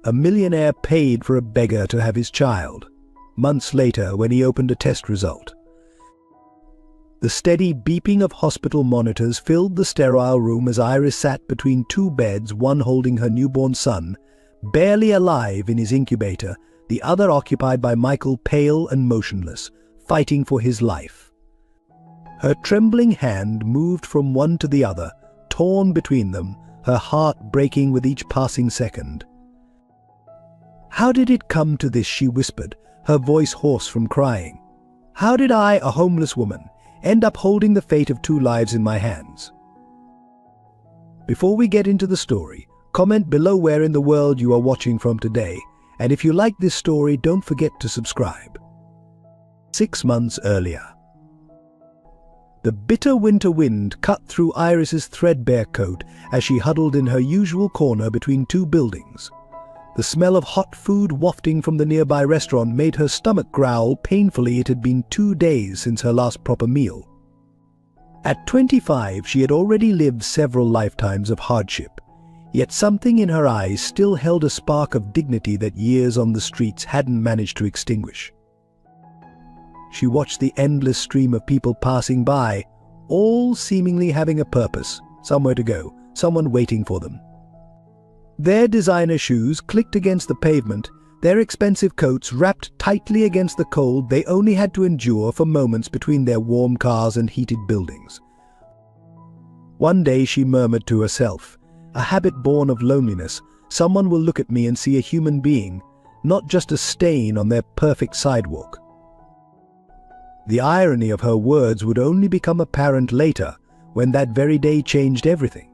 A millionaire paid for a beggar to have his child, months later when he opened a test result. The steady beeping of hospital monitors filled the sterile room as Iris sat between two beds, one holding her newborn son, barely alive in his incubator, the other occupied by Michael, pale and motionless, fighting for his life. Her trembling hand moved from one to the other, torn between them, her heart breaking with each passing second. "How did it come to this?" she whispered, her voice hoarse from crying. "How did I, a homeless woman, end up holding the fate of two lives in my hands?" Before we get into the story, comment below where in the world you are watching from today, and if you like this story, don't forget to subscribe. 6 months earlier. The bitter winter wind cut through Iris's threadbare coat as she huddled in her usual corner between two buildings. The smell of hot food wafting from the nearby restaurant made her stomach growl painfully. It had been 2 days since her last proper meal. At 25, she had already lived several lifetimes of hardship, yet something in her eyes still held a spark of dignity that years on the streets hadn't managed to extinguish. She watched the endless stream of people passing by, all seemingly having a purpose, somewhere to go, someone waiting for them. Their designer shoes clicked against the pavement, their expensive coats wrapped tightly against the cold they only had to endure for moments between their warm cars and heated buildings. One day she murmured to herself, "A habit born of loneliness. Someone will look at me and see a human being, not just a stain on their perfect sidewalk." The irony of her words would only become apparent later, when that very day changed everything.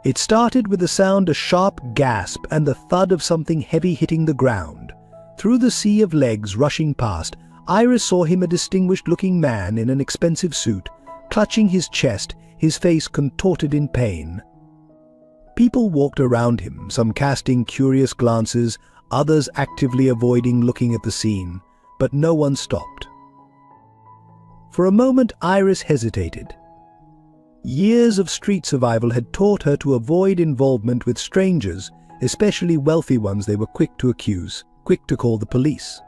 It started with the sound of a sharp gasp and the thud of something heavy hitting the ground. Through the sea of legs rushing past, Iris saw him, a distinguished-looking man in an expensive suit, clutching his chest, his face contorted in pain. People walked around him, some casting curious glances, others actively avoiding looking at the scene, but no one stopped. For a moment, Iris hesitated. Years of street survival had taught her to avoid involvement with strangers, especially wealthy ones they were quick to accuse, quick to call the police.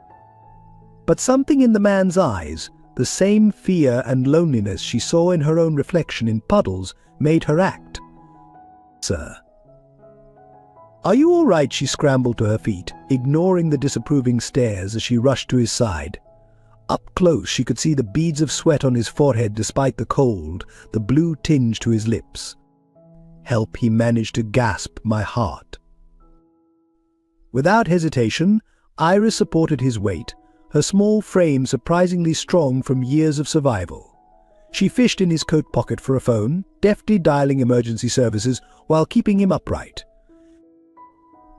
But something in the man's eyes, the same fear and loneliness she saw in her own reflection in puddles, made her act. "Sir." "Are you all right?" She scrambled to her feet, ignoring the disapproving stares as she rushed to his side. Up close, she could see the beads of sweat on his forehead despite the cold, the blue tinge to his lips. "Help," he managed to gasp, "my heart." Without hesitation, Iris supported his weight, her small frame surprisingly strong from years of survival. She fished in his coat pocket for a phone, deftly dialing emergency services while keeping him upright.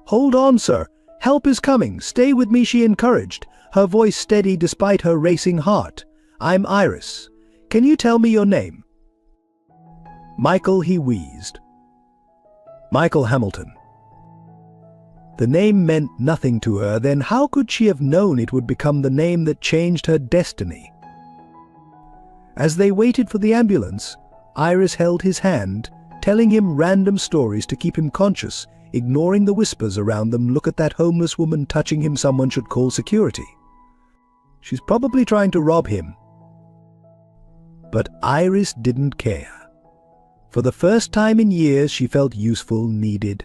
"Hold on, sir. Help is coming. Stay with me," she encouraged, her voice steady despite her racing heart. "I'm Iris. Can you tell me your name?" "Michael," he wheezed. "Michael Hamilton." The name meant nothing to her, then how could she have known it would become the name that changed her destiny? As they waited for the ambulance, Iris held his hand, telling him random stories to keep him conscious, ignoring the whispers around them. "Look at that homeless woman touching him. Someone should call security. She's probably trying to rob him." But Iris didn't care. For the first time in years, she felt useful, needed.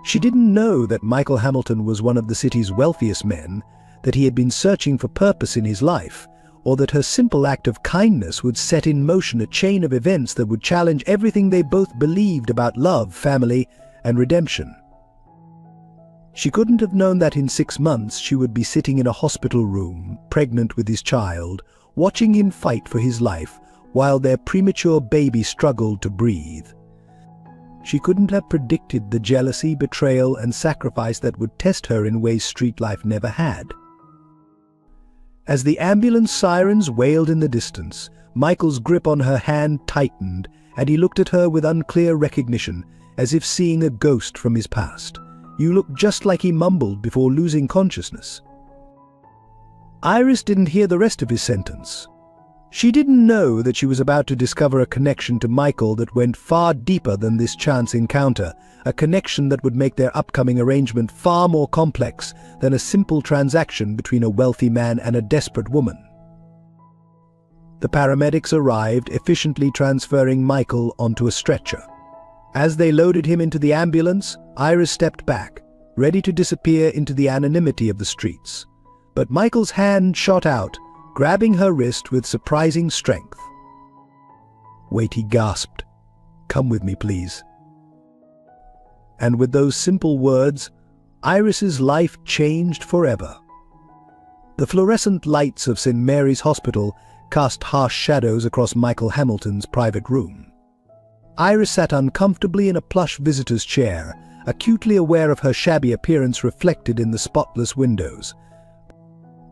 She didn't know that Michael Hamilton was one of the city's wealthiest men, that he had been searching for purpose in his life, or that her simple act of kindness would set in motion a chain of events that would challenge everything they both believed about love, family, and redemption. She couldn't have known that in 6 months she would be sitting in a hospital room, pregnant with his child, watching him fight for his life while their premature baby struggled to breathe. She couldn't have predicted the jealousy, betrayal, and sacrifice that would test her in ways street life never had. As the ambulance sirens wailed in the distance, Michael's grip on her hand tightened, and he looked at her with unclear recognition, as if seeing a ghost from his past. "You look just like," he mumbled before losing consciousness. Iris didn't hear the rest of his sentence. She didn't know that she was about to discover a connection to Michael that went far deeper than this chance encounter, a connection that would make their upcoming arrangement far more complex than a simple transaction between a wealthy man and a desperate woman. The paramedics arrived, efficiently transferring Michael onto a stretcher. As they loaded him into the ambulance, Iris stepped back, ready to disappear into the anonymity of the streets. But Michael's hand shot out, grabbing her wrist with surprising strength. "Wait," he gasped. "Come with me, please." And with those simple words, Iris's life changed forever. The fluorescent lights of St. Mary's Hospital cast harsh shadows across Michael Hamilton's private room. Iris sat uncomfortably in a plush visitor's chair, acutely aware of her shabby appearance reflected in the spotless windows.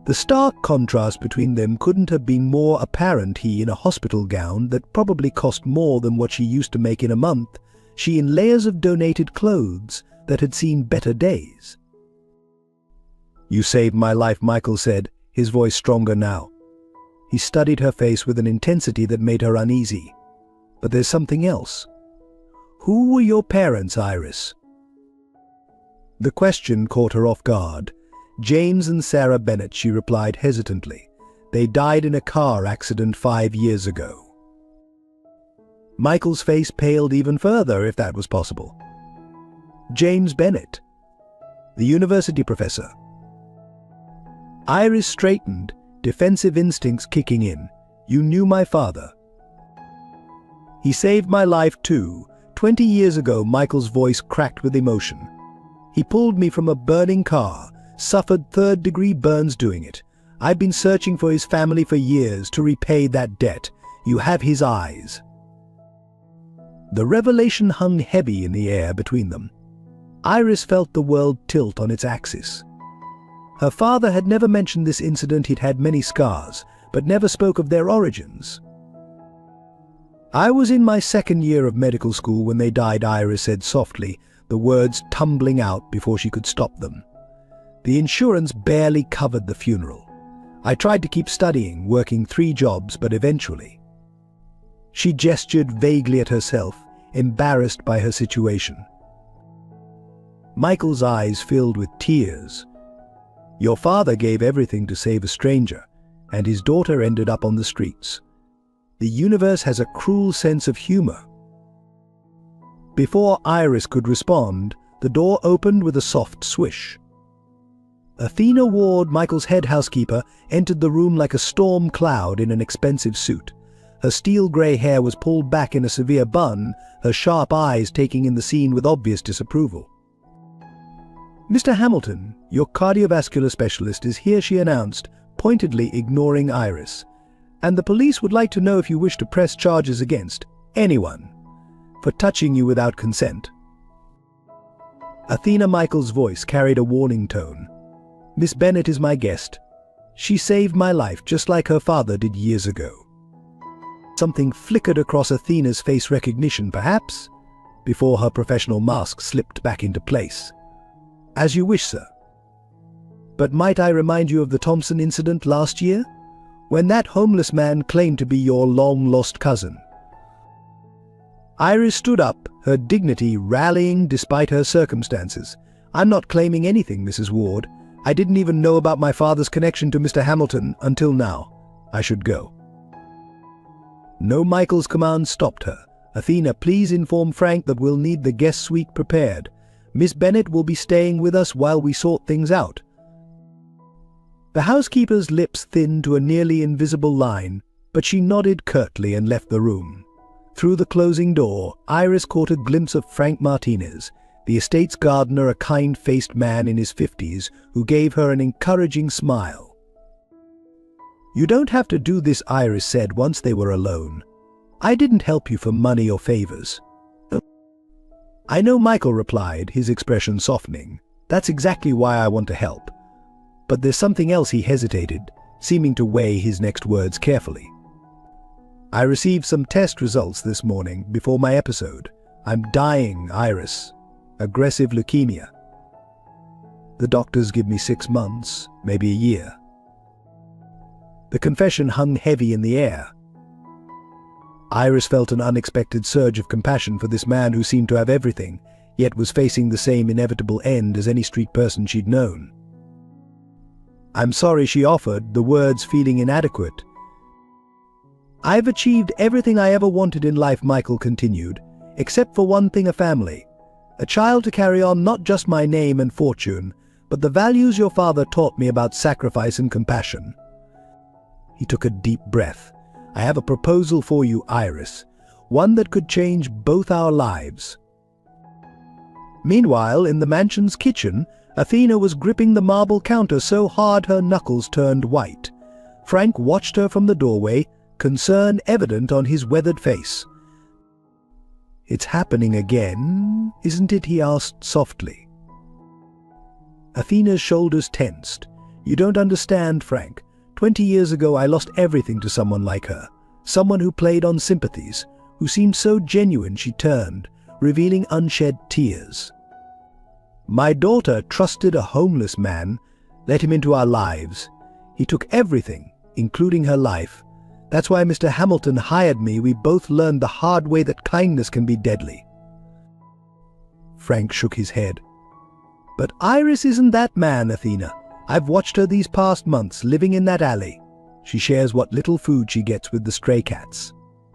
The stark contrast between them couldn't have been more apparent. He in a hospital gown that probably cost more than what she used to make in a month, she in layers of donated clothes that had seen better days. "You saved my life," Michael said, his voice stronger now. He studied her face with an intensity that made her uneasy. "But there's something else. Who were your parents, Iris?" The question caught her off guard. "James and Sarah Bennett," she replied hesitantly. "They died in a car accident 5 years ago." Michael's face paled even further, if that was possible. "James Bennett, the university professor." Iris straightened, defensive instincts kicking in. "You knew my father." "He saved my life too. 20 years ago," Michael's voice cracked with emotion. "He pulled me from a burning car, suffered third-degree burns doing it. I've been searching for his family for years to repay that debt. You have his eyes." The revelation hung heavy in the air between them. Iris felt the world tilt on its axis. Her father had never mentioned this incident. He'd had many scars, but never spoke of their origins. "I was in my 2nd year of medical school when they died," Iris said softly, the words tumbling out before she could stop them. "The insurance barely covered the funeral. I tried to keep studying, working 3 jobs, but eventually—" She gestured vaguely at herself, embarrassed by her situation. Michael's eyes filled with tears. "Your father gave everything to save a stranger, and his daughter ended up on the streets. The universe has a cruel sense of humor." Before Iris could respond, the door opened with a soft swish. Athena Ward, Michael's head housekeeper, entered the room like a storm cloud in an expensive suit. Her steel-grey hair was pulled back in a severe bun, her sharp eyes taking in the scene with obvious disapproval. "Mr. Hamilton, your cardiovascular specialist is here," she announced, pointedly ignoring Iris. "And the police would like to know if you wish to press charges against anyone for touching you without consent." Athena, Michael's voice carried a warning tone. "Miss Bennett is my guest. She saved my life just like her father did years ago." Something flickered across Athena's face recognition, perhaps, before her professional mask slipped back into place. "As you wish, sir. But might I remind you of the Thompson incident last year, when that homeless man claimed to be your long-lost cousin?" Iris stood up, her dignity rallying despite her circumstances. "I'm not claiming anything, Mrs. Ward. I didn't even know about my father's connection to Mr. Hamilton until now. I should go." No, Michael's command stopped her. "Athena, please inform Frank that we'll need the guest suite prepared. Miss Bennett will be staying with us while we sort things out." The housekeeper's lips thinned to a nearly invisible line, but she nodded curtly and left the room. Through the closing door, Iris caught a glimpse of Frank Martinez, the estate's gardener, a kind-faced man in his 50s, who gave her an encouraging smile. "You don't have to do this," Iris said once they were alone. "I didn't help you for money or favors." "I know," Michael replied, his expression softening. "That's exactly why I want to help." But there's something else. He hesitated, seeming to weigh his next words carefully. "I received some test results this morning before my episode. I'm dying, Iris. Aggressive leukemia. The doctors give me 6 months, maybe a year." The confession hung heavy in the air. Iris felt an unexpected surge of compassion for this man who seemed to have everything, yet was facing the same inevitable end as any street person she'd known. "I'm sorry," she offered, the words feeling inadequate. "I've achieved everything I ever wanted in life," Michael continued, "except for one thing: a family. A child to carry on not just my name and fortune, but the values your father taught me about sacrifice and compassion." He took a deep breath. "I have a proposal for you, Iris, one that could change both our lives." Meanwhile, in the mansion's kitchen, Athena was gripping the marble counter so hard her knuckles turned white. Frank watched her from the doorway, concern evident on his weathered face. "It's happening again, isn't it?" he asked softly. Athena's shoulders tensed. "You don't understand, Frank. 20 years ago I lost everything to someone like her. Someone who played on sympathies, who seemed so genuine." She turned, revealing unshed tears. "My daughter trusted a homeless man, let him into our lives. He took everything, including her life. That's why Mr. Hamilton hired me. We both learned the hard way that kindness can be deadly." Frank shook his head. "But Iris isn't that man, Athena. I've watched her these past months, living in that alley. She shares what little food she gets with the stray cats.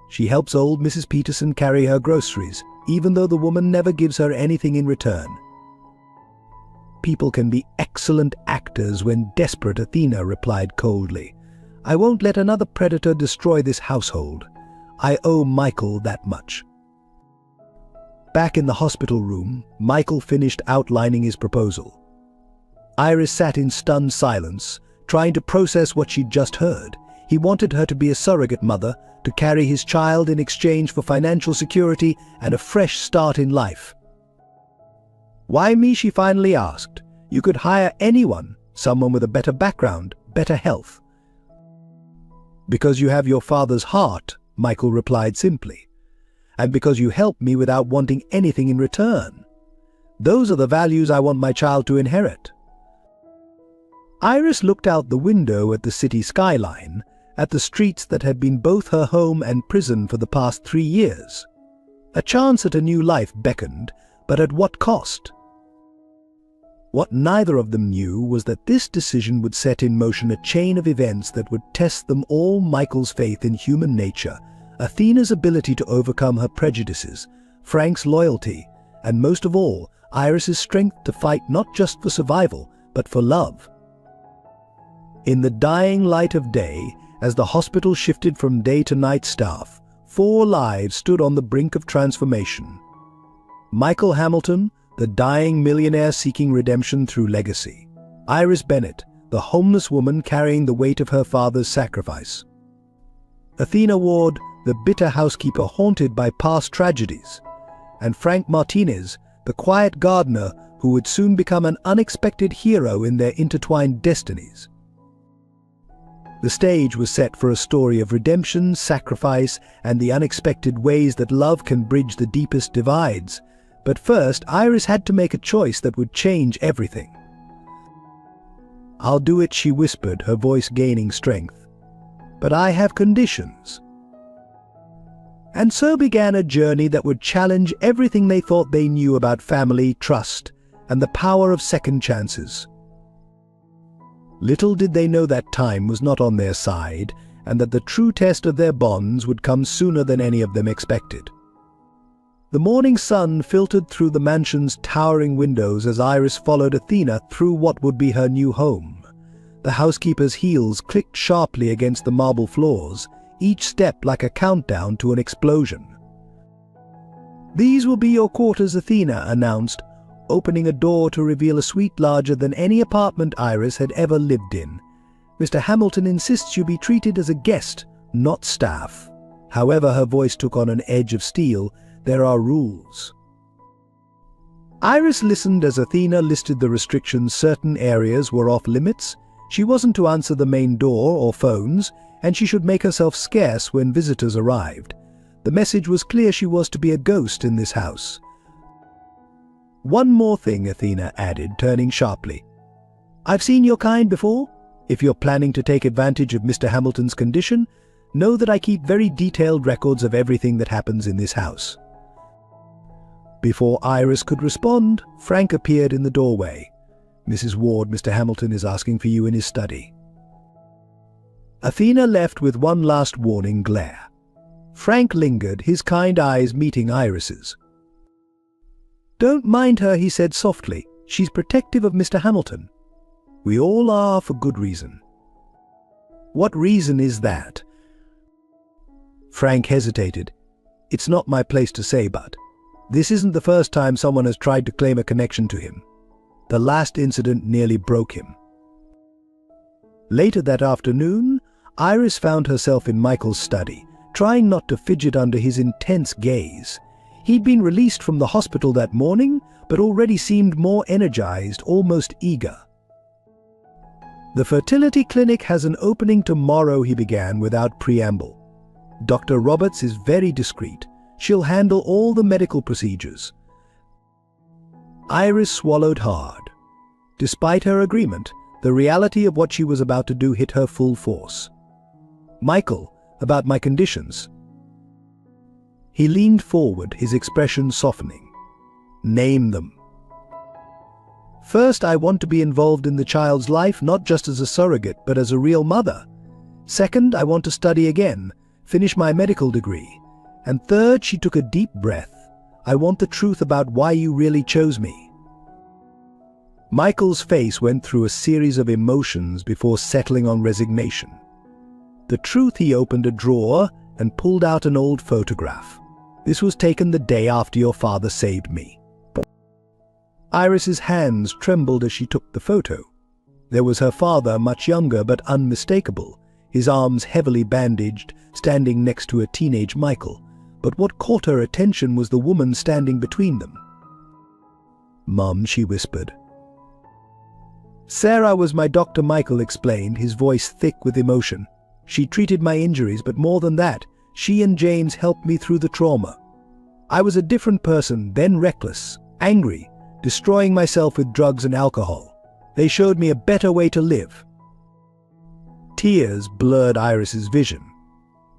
She helps old Mrs. Peterson carry her groceries, even though the woman never gives her anything in return." "People can be excellent actors when desperate," Athena replied coldly. "I won't let another predator destroy this household. I owe Michael that much." Back in the hospital room, Michael finished outlining his proposal. Iris sat in stunned silence, trying to process what she'd just heard. He wanted her to be a surrogate mother, to carry his child in exchange for financial security and a fresh start in life. "Why me?" she finally asked. "You could hire anyone, someone with a better background, better health." "Because you have your father's heart," Michael replied simply. "And because you help me without wanting anything in return. Those are the values I want my child to inherit." Iris looked out the window at the city skyline, at the streets that had been both her home and prison for the past 3 years. A chance at a new life beckoned, but at what cost? What neither of them knew was that this decision would set in motion a chain of events that would test them all: Michael's faith in human nature, Athena's ability to overcome her prejudices, Frank's loyalty, and most of all, Iris's strength to fight not just for survival, but for love. In the dying light of day, as the hospital shifted from day to night staff, 4 lives stood on the brink of transformation. Michael Hamilton, the dying millionaire seeking redemption through legacy. Iris Bennett, the homeless woman carrying the weight of her father's sacrifice. Athena Ward, the bitter housekeeper haunted by past tragedies. And Frank Martinez, the quiet gardener who would soon become an unexpected hero in their intertwined destinies. The stage was set for a story of redemption, sacrifice, and the unexpected ways that love can bridge the deepest divides. But first, Iris had to make a choice that would change everything. "I'll do it," she whispered, her voice gaining strength. "But I have conditions." And so began a journey that would challenge everything they thought they knew about family, trust, and the power of second chances. Little did they know that time was not on their side, and that the true test of their bonds would come sooner than any of them expected. The morning sun filtered through the mansion's towering windows as Iris followed Athena through what would be her new home. The housekeeper's heels clicked sharply against the marble floors, each step like a countdown to an explosion. "These will be your quarters," Athena announced, opening a door to reveal a suite larger than any apartment Iris had ever lived in. "Mr. Hamilton insists you be treated as a guest, not staff." However, her voice took on an edge of steel. "There are rules." Iris listened as Athena listed the restrictions. Certain areas were off limits. She wasn't to answer the main door or phones, and she should make herself scarce when visitors arrived. The message was clear: she was to be a ghost in this house. "One more thing," Athena added, turning sharply. "I've seen your kind before. If you're planning to take advantage of Mr. Hamilton's condition, know that I keep very detailed records of everything that happens in this house." Before Iris could respond, Frank appeared in the doorway. "Mrs. Ward, Mr. Hamilton is asking for you in his study." Athena left with one last warning glare. Frank lingered, his kind eyes meeting Iris's. "Don't mind her," he said softly. "She's protective of Mr. Hamilton." "We all are, for good reason." "What reason is that?" Frank hesitated. "It's not my place to say, but this isn't the first time someone has tried to claim a connection to him. The last incident nearly broke him." Later that afternoon, Iris found herself in Michael's study, trying not to fidget under his intense gaze. He'd been released from the hospital that morning, but already seemed more energized, almost eager. "The fertility clinic has an opening tomorrow," he began without preamble. "Dr. Roberts is very discreet. She'll handle all the medical procedures." Iris swallowed hard. Despite her agreement, the reality of what she was about to do hit her full force. "Michael, about my conditions." He leaned forward, his expression softening. "Name them." "First, I want to be involved in the child's life, not just as a surrogate, but as a real mother. Second, I want to study again, finish my medical degree. And third," she took a deep breath, "I want the truth about why you really chose me." Michael's face went through a series of emotions before settling on resignation. The truth, he opened a drawer and pulled out an old photograph. "This was taken the day after your father saved me." Iris's hands trembled as she took the photo. There was her father, much younger but unmistakable, his arms heavily bandaged, standing next to a teenage Michael. But what caught her attention was the woman standing between them. "Mum," she whispered. "Sarah was my doctor," Michael explained, his voice thick with emotion. "She treated my injuries, but more than that, she and James helped me through the trauma. I was a different person, then reckless, angry, destroying myself with drugs and alcohol. They showed me a better way to live." Tears blurred Iris's vision.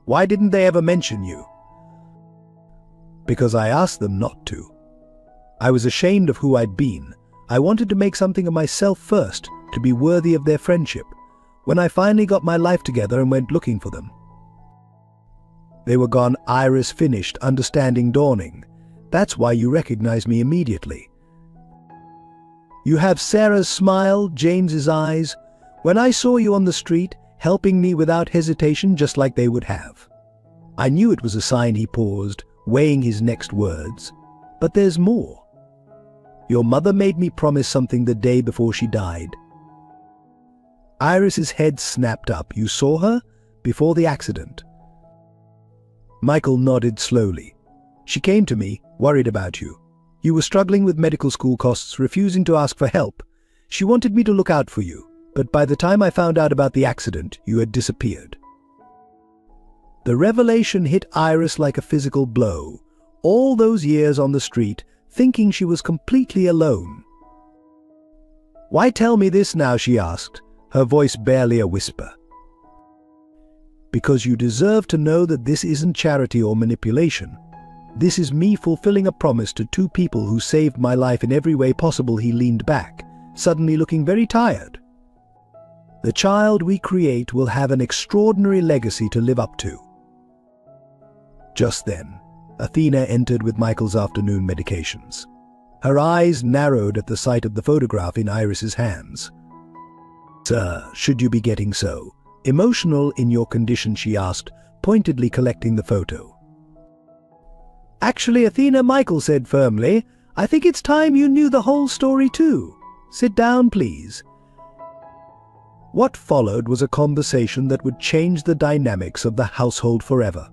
"Why didn't they ever mention you?" "Because I asked them not to. I was ashamed of who I'd been. I wanted to make something of myself first, to be worthy of their friendship. When I finally got my life together and went looking for them." "They were gone," Iris finished, understanding dawning. "That's why you recognized me immediately. You have Sarah's smile, James's eyes. When I saw you on the street, helping me without hesitation, just like they would have. I knew it was a sign." He paused, weighing his next words. "But there's more. Your mother made me promise something the day before she died." Iris's head snapped up. "You saw her? Before the accident?" Michael nodded slowly. "She came to me, worried about you. You were struggling with medical school costs, refusing to ask for help. She wanted me to look out for you, but by the time I found out about the accident, you had disappeared." The revelation hit Iris like a physical blow. All those years on the street, thinking she was completely alone. "Why tell me this now?" she asked, her voice barely a whisper. "Because you deserve to know that this isn't charity or manipulation. This is me fulfilling a promise to two people who saved my life in every way possible." He leaned back, suddenly looking very tired. "The child we create will have an extraordinary legacy to live up to." Just then, Athena entered with Michael's afternoon medications. Her eyes narrowed at the sight of the photograph in Iris's hands. "Sir, should you be getting so emotional in your condition?" she asked, pointedly collecting the photo. "Actually, Athena," Michael said firmly, "I think it's time you knew the whole story too. Sit down, please." What followed was a conversation that would change the dynamics of the household forever.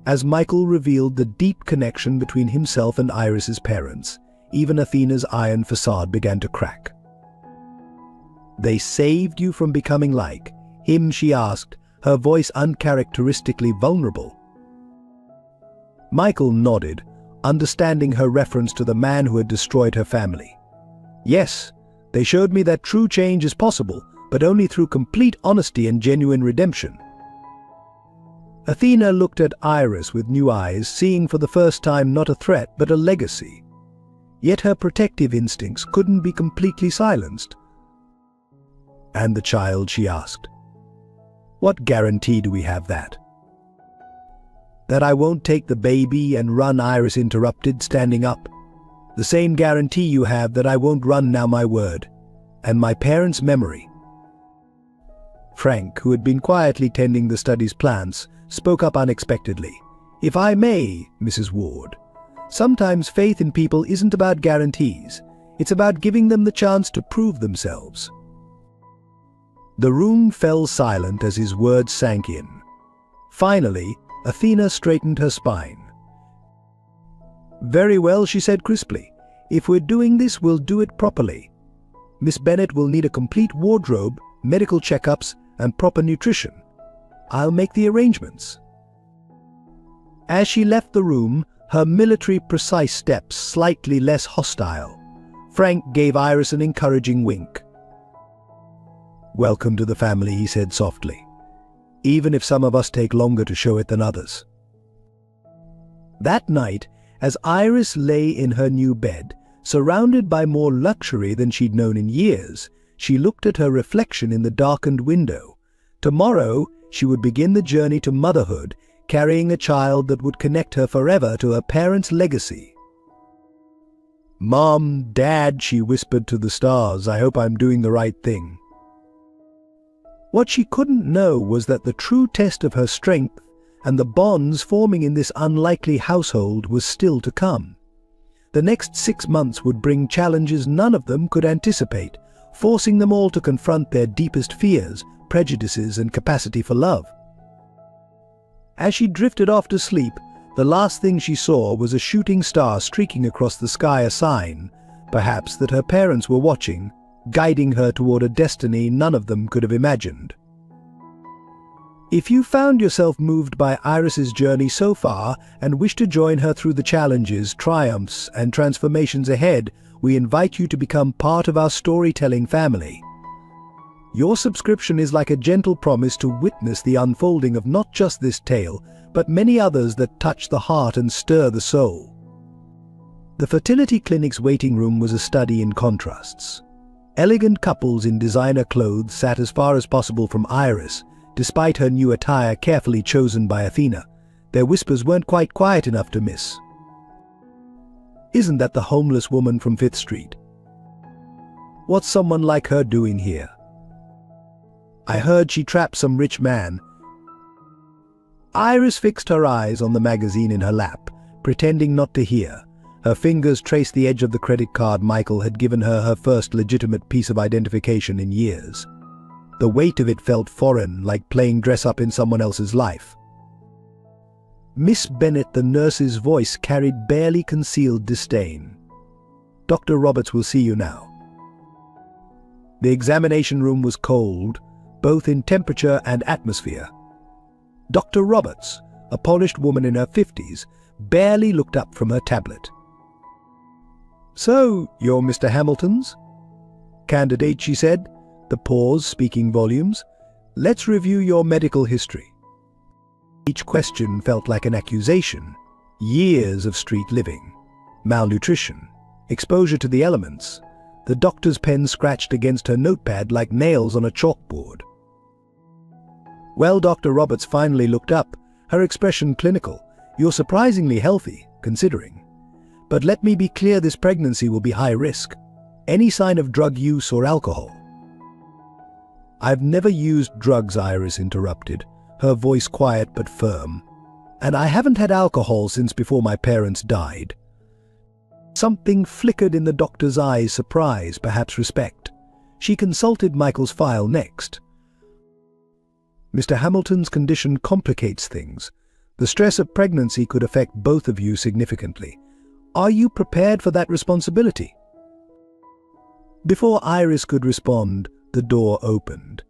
As Michael revealed the deep connection between himself and Iris's parents, even Athena's iron facade began to crack. "They saved you from becoming like him?" she asked, her voice uncharacteristically vulnerable. Michael nodded, understanding her reference to the man who had destroyed her family. "Yes, they showed me that true change is possible, but only through complete honesty and genuine redemption." Athena looked at Iris with new eyes, seeing for the first time not a threat but a legacy. Yet her protective instincts couldn't be completely silenced. "And the child?" she asked. "What guarantee do we have that?" "That I won't take the baby and run," Iris interrupted, standing up. "The same guarantee you have that I won't run now, my word. And my parents' memory." Frank, who had been quietly tending the study's plants, spoke up unexpectedly. "If I may, Mrs. Ward, sometimes faith in people isn't about guarantees. It's about giving them the chance to prove themselves." The room fell silent as his words sank in. Finally, Athena straightened her spine. "Very well," she said crisply. "If we're doing this, we'll do it properly. Miss Bennet will need a complete wardrobe, medical checkups, and proper nutrition. I'll make the arrangements." As she left the room, her military-precise steps slightly less hostile, Frank gave Iris an encouraging wink. "Welcome to the family," he said softly, "even if some of us take longer to show it than others." That night, as Iris lay in her new bed, surrounded by more luxury than she'd known in years, she looked at her reflection in the darkened window. Tomorrow, she would begin the journey to motherhood, carrying a child that would connect her forever to her parents' legacy. "Mom, Dad," she whispered to the stars, "I hope I'm doing the right thing." What she couldn't know was that the true test of her strength and the bonds forming in this unlikely household was still to come. The next 6 months would bring challenges none of them could anticipate, forcing them all to confront their deepest fears, prejudices, and capacity for love. As she drifted off to sleep, the last thing she saw was a shooting star streaking across the sky, a sign, perhaps, that her parents were watching, guiding her toward a destiny none of them could have imagined. If you found yourself moved by Iris's journey so far and wish to join her through the challenges, triumphs, and transformations ahead, we invite you to become part of our storytelling family. Your subscription is like a gentle promise to witness the unfolding of not just this tale, but many others that touch the heart and stir the soul. The fertility clinic's waiting room was a study in contrasts. Elegant couples in designer clothes sat as far as possible from Iris, despite her new attire carefully chosen by Athena. Their whispers weren't quite quiet enough to miss. "Isn't that the homeless woman from 5th Street? What's someone like her doing here? I heard she trapped some rich man." Iris fixed her eyes on the magazine in her lap, pretending not to hear. Her fingers traced the edge of the credit card Michael had given her first legitimate piece of identification in years. The weight of it felt foreign, like playing dress-up in someone else's life. Miss Bennet, the nurse's voice carried barely concealed disdain. "Dr. Roberts will see you now." The examination room was cold, both in temperature and atmosphere. Dr. Roberts, a polished woman in her 50s, barely looked up from her tablet. "So, you're Mr. Hamilton's candidate," she said, the pause speaking volumes. "Let's review your medical history." Each question felt like an accusation. Years of street living, malnutrition, exposure to the elements. The doctor's pen scratched against her notepad like nails on a chalkboard. "Well," Dr. Roberts finally looked up, her expression clinical. "You're surprisingly healthy, considering. But let me be clear, this pregnancy will be high risk. Any sign of drug use or alcohol?" "I've never used drugs," Iris interrupted, her voice quiet but firm. "And I haven't had alcohol since before my parents died." Something flickered in the doctor's eyes, surprise, perhaps respect. She consulted Michael's file next. "Mr. Hamilton's condition complicates things. The stress of pregnancy could affect both of you significantly. Are you prepared for that responsibility?" Before Iris could respond, the door opened.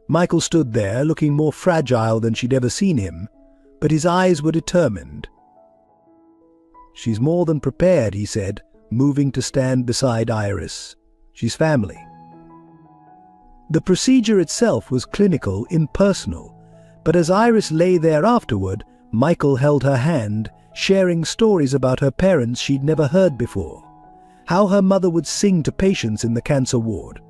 Michael stood there, looking more fragile than she'd ever seen him, but his eyes were determined. "She's more than prepared," he said, moving to stand beside Iris. "She's family." The procedure itself was clinical, impersonal, But as Iris lay there afterward, Michael held her hand, sharing stories about her parents she'd never heard before. How her mother would sing to patients in the cancer ward.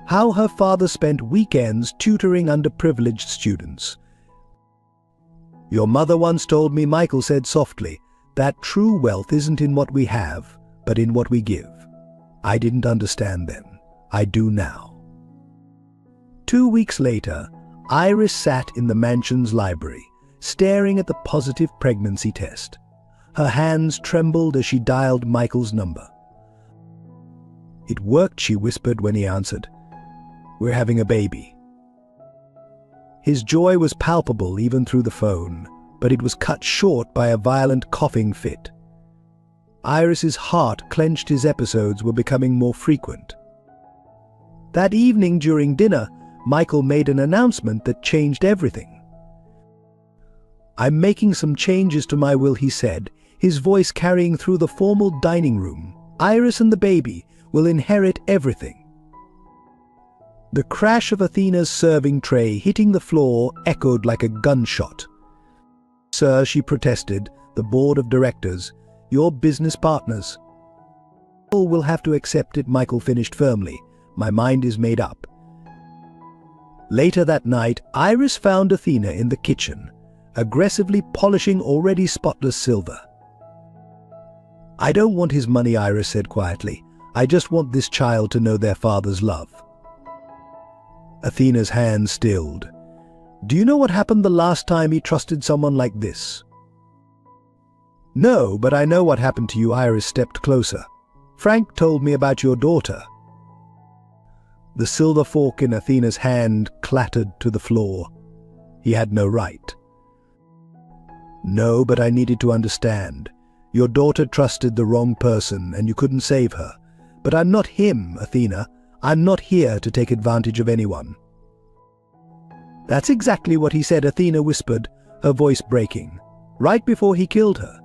How her father spent weekends tutoring underprivileged students. "Your mother once told me," Michael said softly, "that true wealth isn't in what we have, but in what we give." I didn't understand then. I do now. 2 weeks later, Iris sat in the mansion's library, staring at the positive pregnancy test. Her hands trembled as she dialed Michael's number. "It worked," she whispered when he answered. "We're having a baby." His joy was palpable even through the phone, but it was cut short by a violent coughing fit. Iris's heart clenched. His episodes were becoming more frequent. That evening during dinner, Michael made an announcement that changed everything. "I'm making some changes to my will," he said, his voice carrying through the formal dining room. "Iris and the baby will inherit everything." The crash of Athena's serving tray hitting the floor echoed like a gunshot. "Sir," she protested, "the board of directors, your business partners." "Will have to accept it," Michael finished firmly. "My mind is made up." Later that night, Iris found Athena in the kitchen, aggressively polishing already spotless silver. "I don't want his money," Iris said quietly. "I just want this child to know their father's love." Athena's hand stilled. "Do you know what happened the last time he trusted someone like this?" "No, but I know what happened to you." Iris stepped closer. "Frank told me about your daughter." The silver fork in Athena's hand clattered to the floor. He had no right. "No, but I needed to understand. Your daughter trusted the wrong person and you couldn't save her. But I'm not him, Athena. I'm not here to take advantage of anyone." "That's exactly what he said," Athena whispered, her voice breaking, "right before he killed her."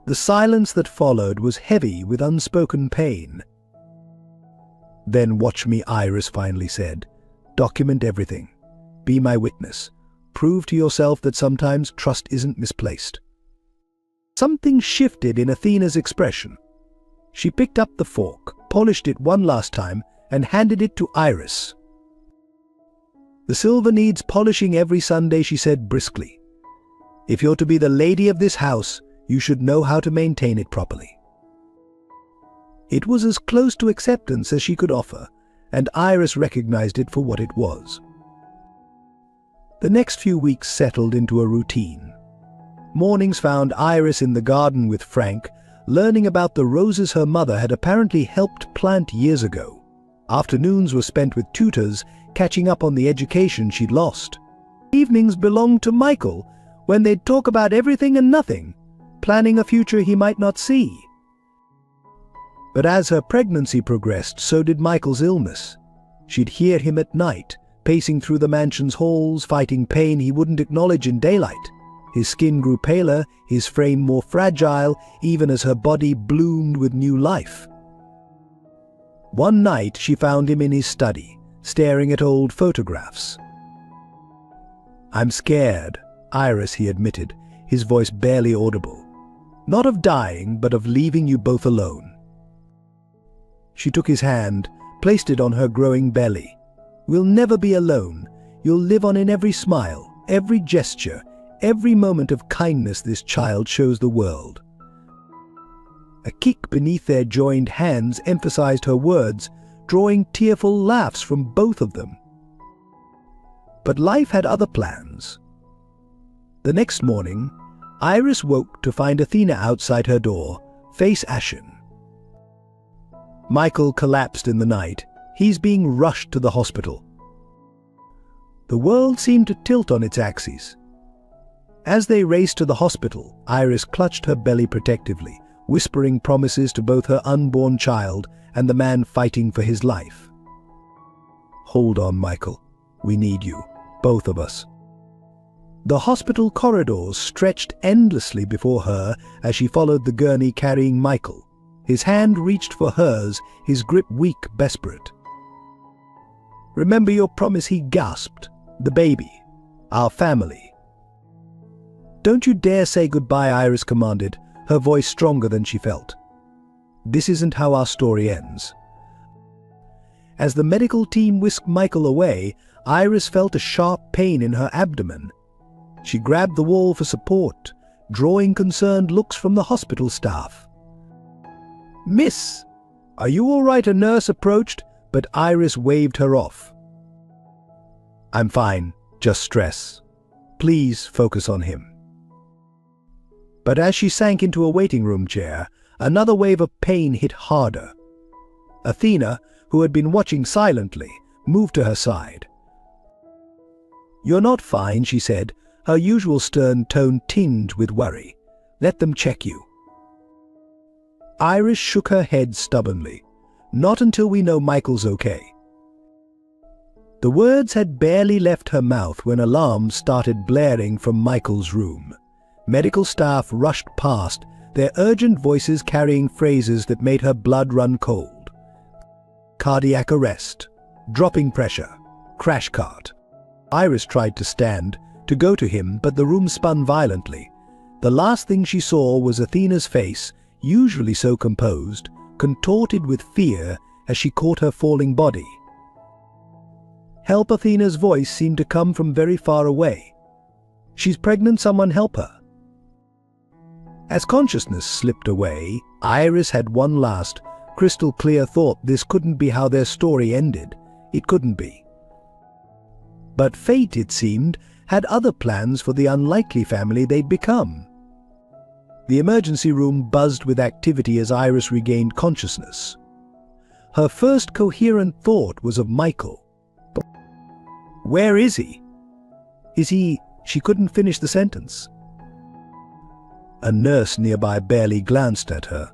The silence that followed was heavy with unspoken pain. "Then watch me," Iris finally said. "Document everything. Be my witness. Prove to yourself that sometimes trust isn't misplaced." Something shifted in Athena's expression. She picked up the fork, polished it one last time, and handed it to Iris. "The silver needs polishing every Sunday," she said briskly. "If you're to be the lady of this house, you should know how to maintain it properly." It was as close to acceptance as she could offer, and Iris recognized it for what it was. The next few weeks settled into a routine. Mornings found Iris in the garden with Frank, learning about the roses her mother had apparently helped plant years ago. Afternoons were spent with tutors, catching up on the education she'd lost. Evenings belonged to Michael, when they'd talk about everything and nothing, planning a future he might not see. But as her pregnancy progressed, so did Michael's illness. She'd hear him at night, pacing through the mansion's halls, fighting pain he wouldn't acknowledge in daylight. His skin grew paler, his frame more fragile, even as her body bloomed with new life. One night she found him in his study, staring at old photographs. "I'm scared, Iris," he admitted, his voice barely audible. "Not of dying, but of leaving you both alone." She took his hand, placed it on her growing belly. "We'll never be alone. You'll live on in every smile, every gesture, every moment of kindness this child shows the world." A kick beneath their joined hands emphasized her words, drawing tearful laughs from both of them. But life had other plans. The next morning, Iris woke to find Athena outside her door, face ashen. Michael collapsed in the night. He's being rushed to the hospital. The world seemed to tilt on its axis. As they raced to the hospital, Iris clutched her belly protectively, whispering promises to both her unborn child and the man fighting for his life. "Hold on, Michael. We need you, both of us." The hospital corridors stretched endlessly before her as she followed the gurney carrying Michael. His hand reached for hers, his grip weak, desperate. "Remember your promise," he gasped. "The baby, Our family. Don't you dare say goodbye, Iris commanded, her voice stronger than she felt. This isn't how our story ends. As the medical team whisked Michael away, Iris felt a sharp pain in her abdomen. She grabbed the wall for support, drawing concerned looks from the hospital staff. "Miss, are you all right?" a nurse approached, but Iris waved her off. "I'm fine, just stress. Please focus on him." But as she sank into a waiting room chair, another wave of pain hit harder. Athena, who had been watching silently, moved to her side. "You're not fine," she said, her usual stern tone tinged with worry. "Let them check you." Iris shook her head stubbornly. "Not until we know Michael's okay." The words had barely left her mouth when alarms started blaring from Michael's room. Medical staff rushed past, their urgent voices carrying phrases that made her blood run cold. Cardiac arrest, dropping pressure, crash cart. Iris tried to stand, to go to him, but the room spun violently. The last thing she saw was Athena's face, usually so composed, contorted with fear as she caught her falling body. "Help!" Athena's voice seemed to come from very far away. "She's pregnant, someone help her." As consciousness slipped away, Iris had one last, crystal clear thought: this couldn't be how their story ended. It couldn't be. But fate, it seemed, had other plans for the unlikely family they'd become. The emergency room buzzed with activity as Iris regained consciousness. Her first coherent thought was of Michael. But where is he? Is he... She couldn't finish the sentence. A nurse nearby barely glanced at her.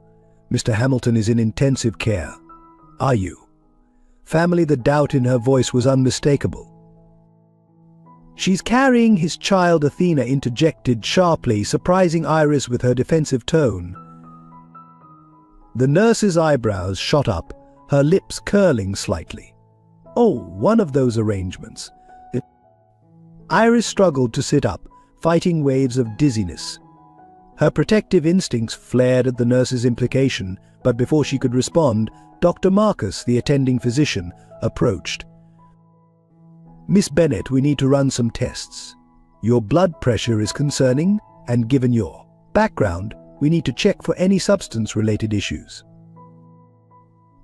"Mr. Hamilton is in intensive care. Are you?" Family, the doubt in her voice was unmistakable. "She's carrying his child," Athena interjected sharply, surprising Iris with her defensive tone. The nurse's eyebrows shot up, her lips curling slightly. "Oh, one of those arrangements." Iris struggled to sit up, fighting waves of dizziness. Her protective instincts flared at the nurse's implication, but before she could respond, Dr. Marcus, the attending physician, approached. "Miss Bennett, we need to run some tests. Your blood pressure is concerning, and given your background, we need to check for any substance-related issues."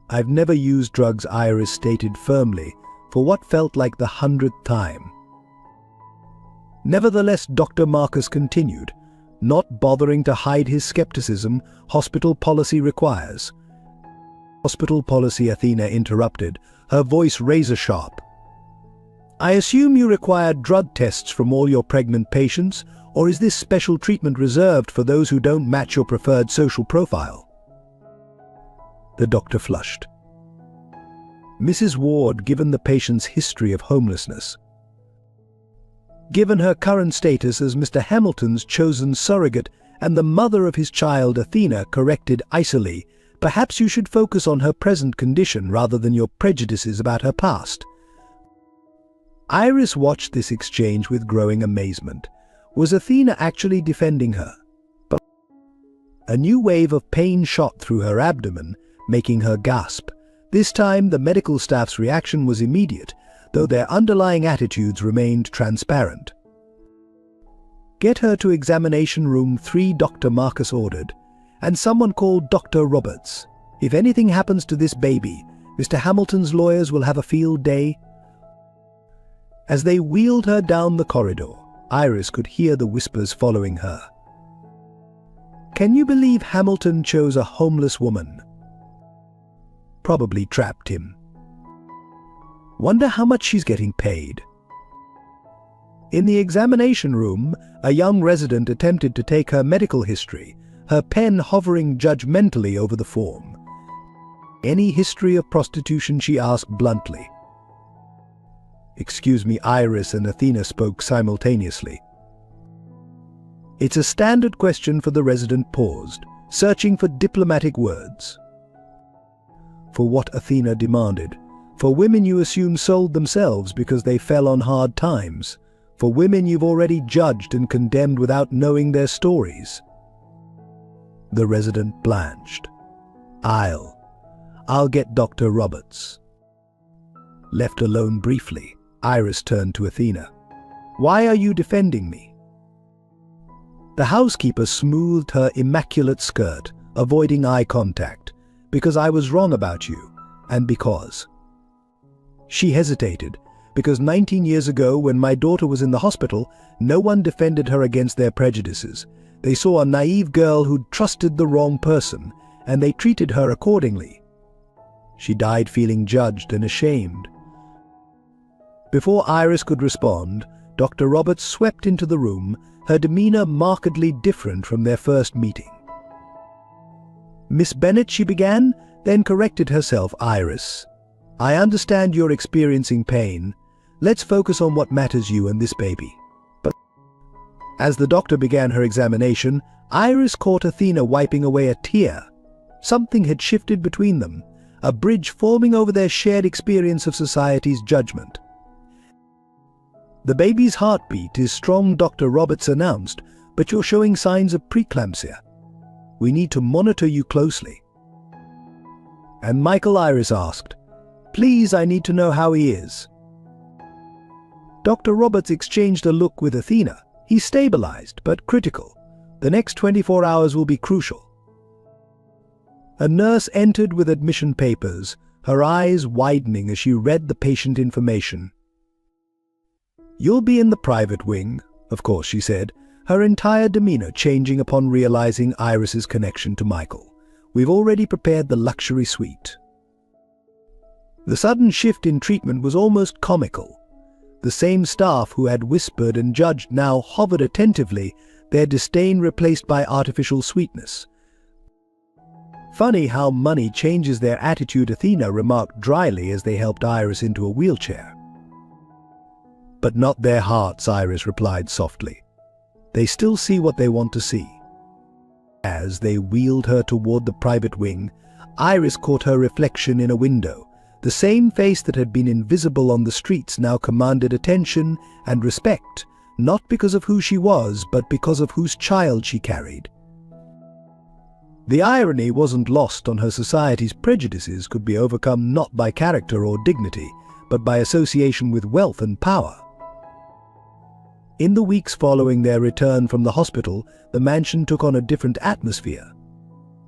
"I've never used drugs," Iris stated firmly, for what felt like the 100th time. Nevertheless, Dr. Marcus continued, not bothering to hide his skepticism. "Hospital policy requires." "Hospital policy," Athena interrupted, her voice razor-sharp. "I assume you require drug tests from all your pregnant patients, or is this special treatment reserved for those who don't match your preferred social profile?" The doctor flushed. "Mrs. Ward, given the patient's history of homelessness, given her current status as Mr. Hamilton's chosen surrogate and the mother of his child," Athena corrected icily, "perhaps you should focus on her present condition rather than your prejudices about her past." Iris watched this exchange with growing amazement. Was Athena actually defending her? But a new wave of pain shot through her abdomen, making her gasp. This time the medical staff's reaction was immediate, though their underlying attitudes remained transparent. "Get her to examination room 3, Dr. Marcus ordered, and someone called Dr. Roberts. If anything happens to this baby, Mr. Hamilton's lawyers will have a field day." As they wheeled her down the corridor, Iris could hear the whispers following her. "Can you believe Hamilton chose a homeless woman? Probably trapped him. Wonder how much she's getting paid." In the examination room, a young resident attempted to take her medical history, her pen hovering judgmentally over the form. "Any history of prostitution?" she asked bluntly. "Excuse me," Iris and Athena spoke simultaneously. "It's a standard question." For the resident paused, searching for diplomatic words. "For what?" Athena demanded. "For women you assume sold themselves because they fell on hard times. For women you've already judged and condemned without knowing their stories." The resident blanched. I'll get Dr. Roberts." Left alone briefly, Iris turned to Athena. "Why are you defending me?" The housekeeper smoothed her immaculate skirt, avoiding eye contact. "Because I was wrong about you, and because—" She hesitated, "because 19 years ago, when my daughter was in the hospital, no one defended her against their prejudices. They saw a naive girl who'd trusted the wrong person, and they treated her accordingly." She died feeling judged and ashamed. Before Iris could respond, Dr. Roberts swept into the room, her demeanor markedly different from their first meeting. "Miss Bennet," she began, then corrected herself. "Iris, I understand you're experiencing pain. Let's focus on what matters, you and this baby." But as the doctor began her examination, Iris caught Athena wiping away a tear. Something had shifted between them, a bridge forming over their shared experience of society's judgment. "The baby's heartbeat is strong," Dr. Roberts announced, "but you're showing signs of preeclampsia. We need to monitor you closely." "And Michael?" Iris asked. "Please, I need to know how he is." Dr. Roberts exchanged a look with Athena. "He's stabilized, but critical. The next 24 hours will be crucial." A nurse entered with admission papers, her eyes widening as she read the patient information. "You'll be in the private wing, of course," she said, her entire demeanor changing upon realizing Iris's connection to Michael. "We've already prepared the luxury suite." The sudden shift in treatment was almost comical. The same staff who had whispered and judged now hovered attentively, their disdain replaced by artificial sweetness. "Funny how money changes their attitude," Athena remarked dryly as they helped Iris into a wheelchair. "But not their hearts," Iris replied softly. "They still see what they want to see." As they wheeled her toward the private wing, Iris caught her reflection in a window. The same face that had been invisible on the streets now commanded attention and respect, not because of who she was, but because of whose child she carried. The irony wasn't lost on her. Society's prejudices could be overcome not by character or dignity, but by association with wealth and power. In the weeks following their return from the hospital, the mansion took on a different atmosphere.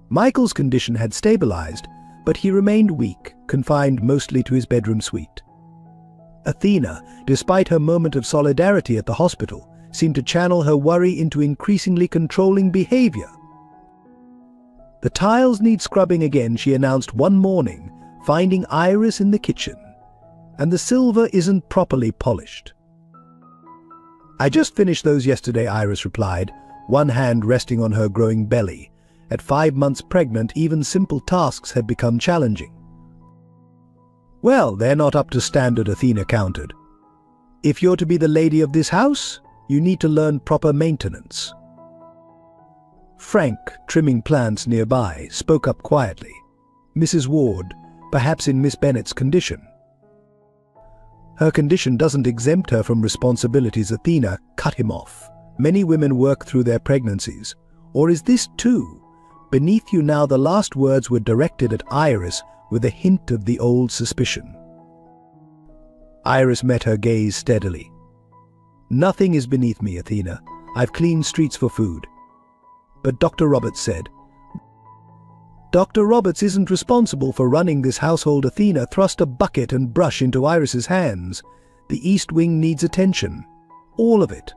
Michael's condition had stabilized, but he remained weak, confined mostly to his bedroom suite. Athena, despite her moment of solidarity at the hospital, seemed to channel her worry into increasingly controlling behavior. "The tiles need scrubbing again," she announced one morning, finding Iris in the kitchen. "And the silver isn't properly polished." "I just finished those yesterday," Iris replied, one hand resting on her growing belly. At 5 months pregnant, even simple tasks had become challenging. "Well, they're not up to standard," Athena countered. "If you're to be the lady of this house, you need to learn proper maintenance." Frank, trimming plants nearby, spoke up quietly. "Mrs. Ward, perhaps in Miss Bennet's condition." "Her condition doesn't exempt her from responsibilities," Athena cut him off. "Many women work through their pregnancies. Or is this too?" Beneath you now, the last words were directed at Iris with a hint of the old suspicion. Iris met her gaze steadily. "Nothing is beneath me, Athena. I've cleaned streets for food." "But Dr. Roberts said—" "Dr. Roberts isn't responsible for running this household." Athena thrust a bucket and brush into Iris's hands. "The East Wing needs attention. All of it."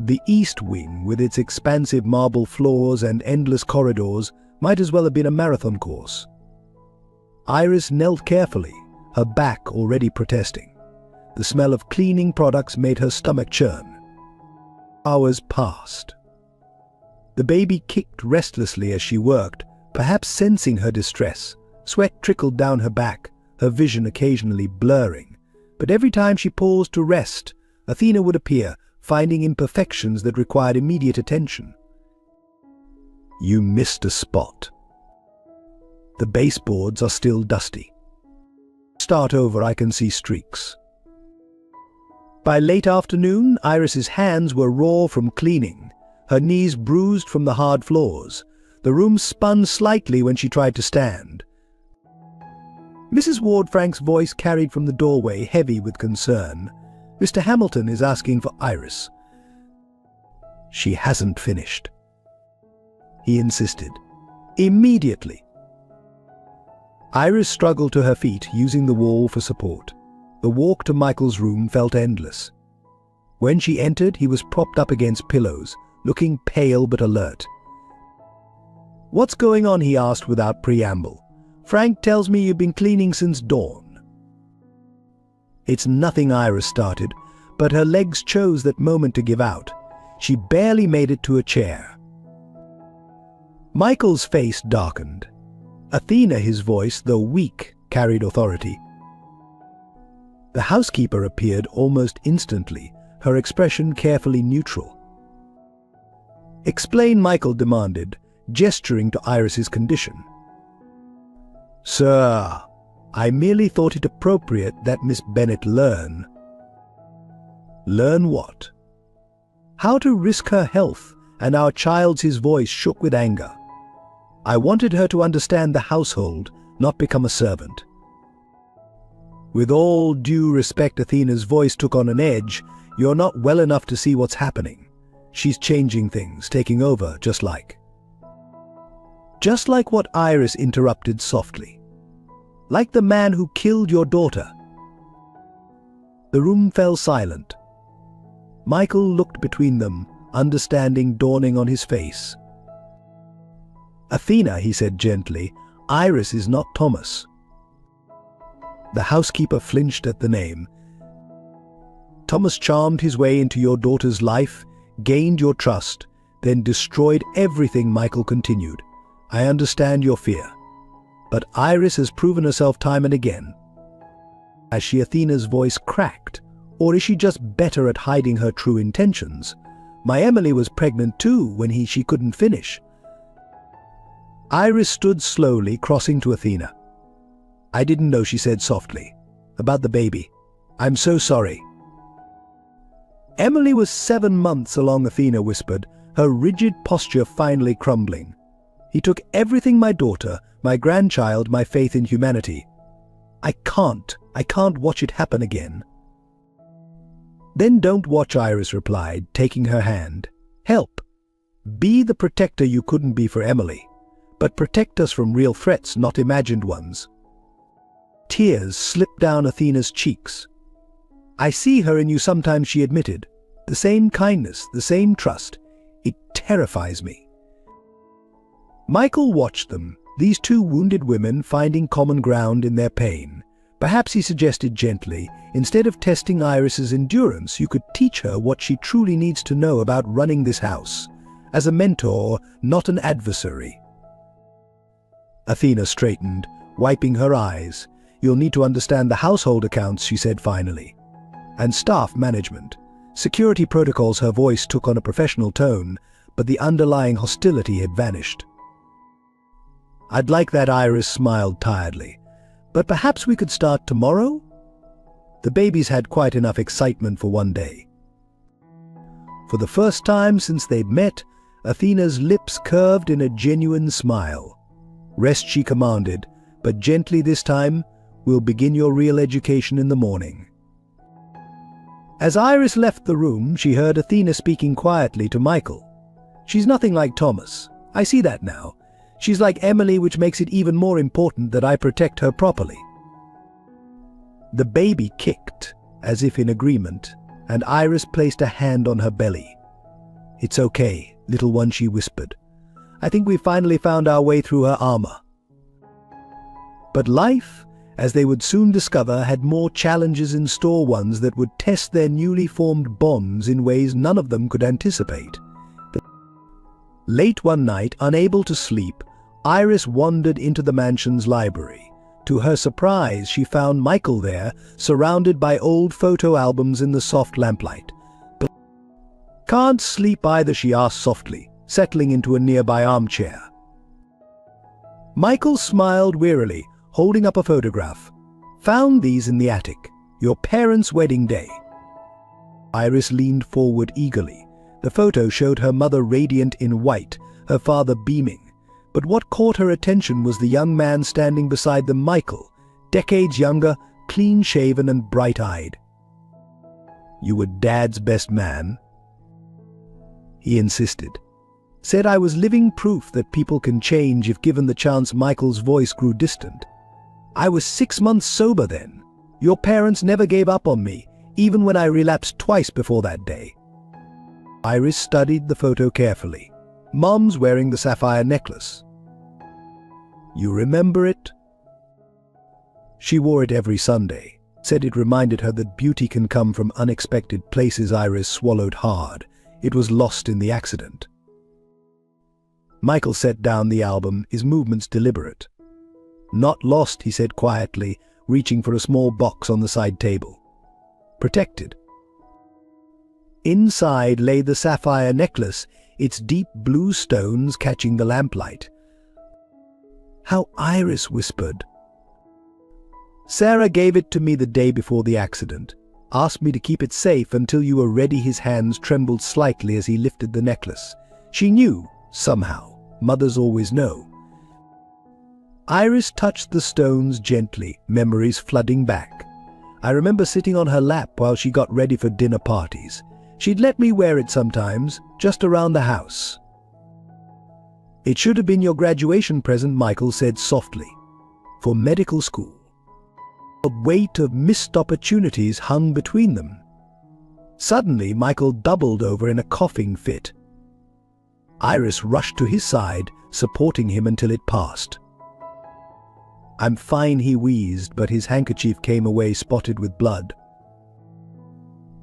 The East Wing, with its expansive marble floors and endless corridors, might as well have been a marathon course. Iris knelt carefully, her back already protesting. The smell of cleaning products made her stomach churn. Hours passed. The baby kicked restlessly as she worked, perhaps sensing her distress. Sweat trickled down her back, her vision occasionally blurring. But every time she paused to rest, Athena would appear, finding imperfections that required immediate attention. "You missed a spot. The baseboards are still dusty. Start over, I can see streaks." By late afternoon, Iris's hands were raw from cleaning, her knees bruised from the hard floors. The room spun slightly when she tried to stand. Mrs. Ward-Frank's voice carried from the doorway, heavy with concern. "Mr. Hamilton is asking for Iris." "She hasn't finished," he insisted. "Immediately." Iris struggled to her feet, using the wall for support. The walk to Michael's room felt endless. When she entered, he was propped up against pillows, looking pale but alert. "What's going on?" he asked without preamble. "Frank tells me you've been cleaning since dawn." "It's nothing," Iris started, but her legs chose that moment to give out. She barely made it to a chair. Michael's face darkened. Athena, his voice, though weak, carried authority. The housekeeper appeared almost instantly, her expression carefully neutral. "Explain," Michael demanded, gesturing to Iris's condition. "Sir, I merely thought it appropriate that Miss Bennet learn." "Learn what?" "How to risk her health and our child's." His voice shook with anger. "I wanted her to understand the household, not become a servant." "With all due respect," Athena's voice took on an edge, "you're not well enough to see what's happening. She's changing things, taking over, just like..." "Just like what?" Iris interrupted softly. "Like the man who killed your daughter." The room fell silent. Michael looked between them, understanding dawning on his face. "Athena," he said gently, "Iris is not Thomas." The housekeeper flinched at the name. "Thomas charmed his way into your daughter's life, gained your trust, then destroyed everything," Michael continued. "I understand your fear. But Iris has proven herself time and again." Has she? Athena's voice cracked. "Or is she just better at hiding her true intentions? My Emily was pregnant too when she couldn't finish." Iris stood slowly, crossing to Athena. "I didn't know," she said softly. "About the baby. I'm so sorry." "Emily was 7 months along," Athena whispered, her rigid posture finally crumbling. "He took everything, my daughter, my grandchild, my faith in humanity. I can't watch it happen again." "Then don't watch," Iris replied, taking her hand. "Help. Be the protector you couldn't be for Emily. But protect us from real threats, not imagined ones." Tears slipped down Athena's cheeks. "I see her in you sometimes," she admitted. "The same kindness, the same trust. It terrifies me." Michael watched them, these two wounded women finding common ground in their pain. Perhaps, he suggested gently, instead of testing Iris's endurance, you could teach her what she truly needs to know about running this house. As a mentor, not an adversary. Athena straightened, wiping her eyes. "You'll need to understand the household accounts," she said finally. "And staff management. Security protocols." Her voice took on a professional tone, but the underlying hostility had vanished. "I'd like that," Iris smiled tiredly. "But perhaps we could start tomorrow?" The babies had quite enough excitement for one day. For the first time since they'd met, Athena's lips curved in a genuine smile. "Rest," she commanded, "but gently this time. We'll begin your real education in the morning." As Iris left the room, she heard Athena speaking quietly to Michael. "She's nothing like Thomas. I see that now. She's like Emily, which makes it even more important that I protect her properly." The baby kicked, as if in agreement, and Iris placed a hand on her belly. "It's okay, little one," she whispered. "I think we finally found our way through her armor." But life, as they would soon discover, had more challenges in store, ones that would test their newly formed bonds in ways none of them could anticipate. Late one night, unable to sleep, Iris wandered into the mansion's library. To her surprise, she found Michael there, surrounded by old photo albums in the soft lamplight. "Can't sleep either?" she asked softly, settling into a nearby armchair. Michael smiled wearily, holding up a photograph. "Found these in the attic. Your parents' wedding day." Iris leaned forward eagerly. The photo showed her mother radiant in white, her father beaming. But what caught her attention was the young man standing beside them, Michael, decades younger, clean-shaven and bright-eyed. "You were Dad's best man?" he insisted. "Said I was living proof that people can change if given the chance." Michael's voice grew distant. "I was 6 months sober then. Your parents never gave up on me, even when I relapsed twice before that day." Iris studied the photo carefully. Mom's wearing the sapphire necklace. "You remember it?" She wore it every Sunday, said it reminded her that beauty can come from unexpected places. Iris swallowed hard. It was lost in the accident. Michael set down the album, his movements deliberate. "Not lost," he said quietly, reaching for a small box on the side table. "Protected." Inside lay the sapphire necklace, its deep blue stones catching the lamplight. "How?" Iris whispered. "Sarah gave it to me the day before the accident. Asked me to keep it safe until you were ready." His hands trembled slightly as he lifted the necklace. She knew, somehow. Mothers always know. Iris touched the stones gently, memories flooding back. "I remember sitting on her lap while she got ready for dinner parties. She'd let me wear it sometimes, just around the house." "It should have been your graduation present," Michael said softly. "For medical school." A weight of missed opportunities hung between them. Suddenly, Michael doubled over in a coughing fit. Iris rushed to his side, supporting him until it passed. "I'm fine," he wheezed, but his handkerchief came away spotted with blood.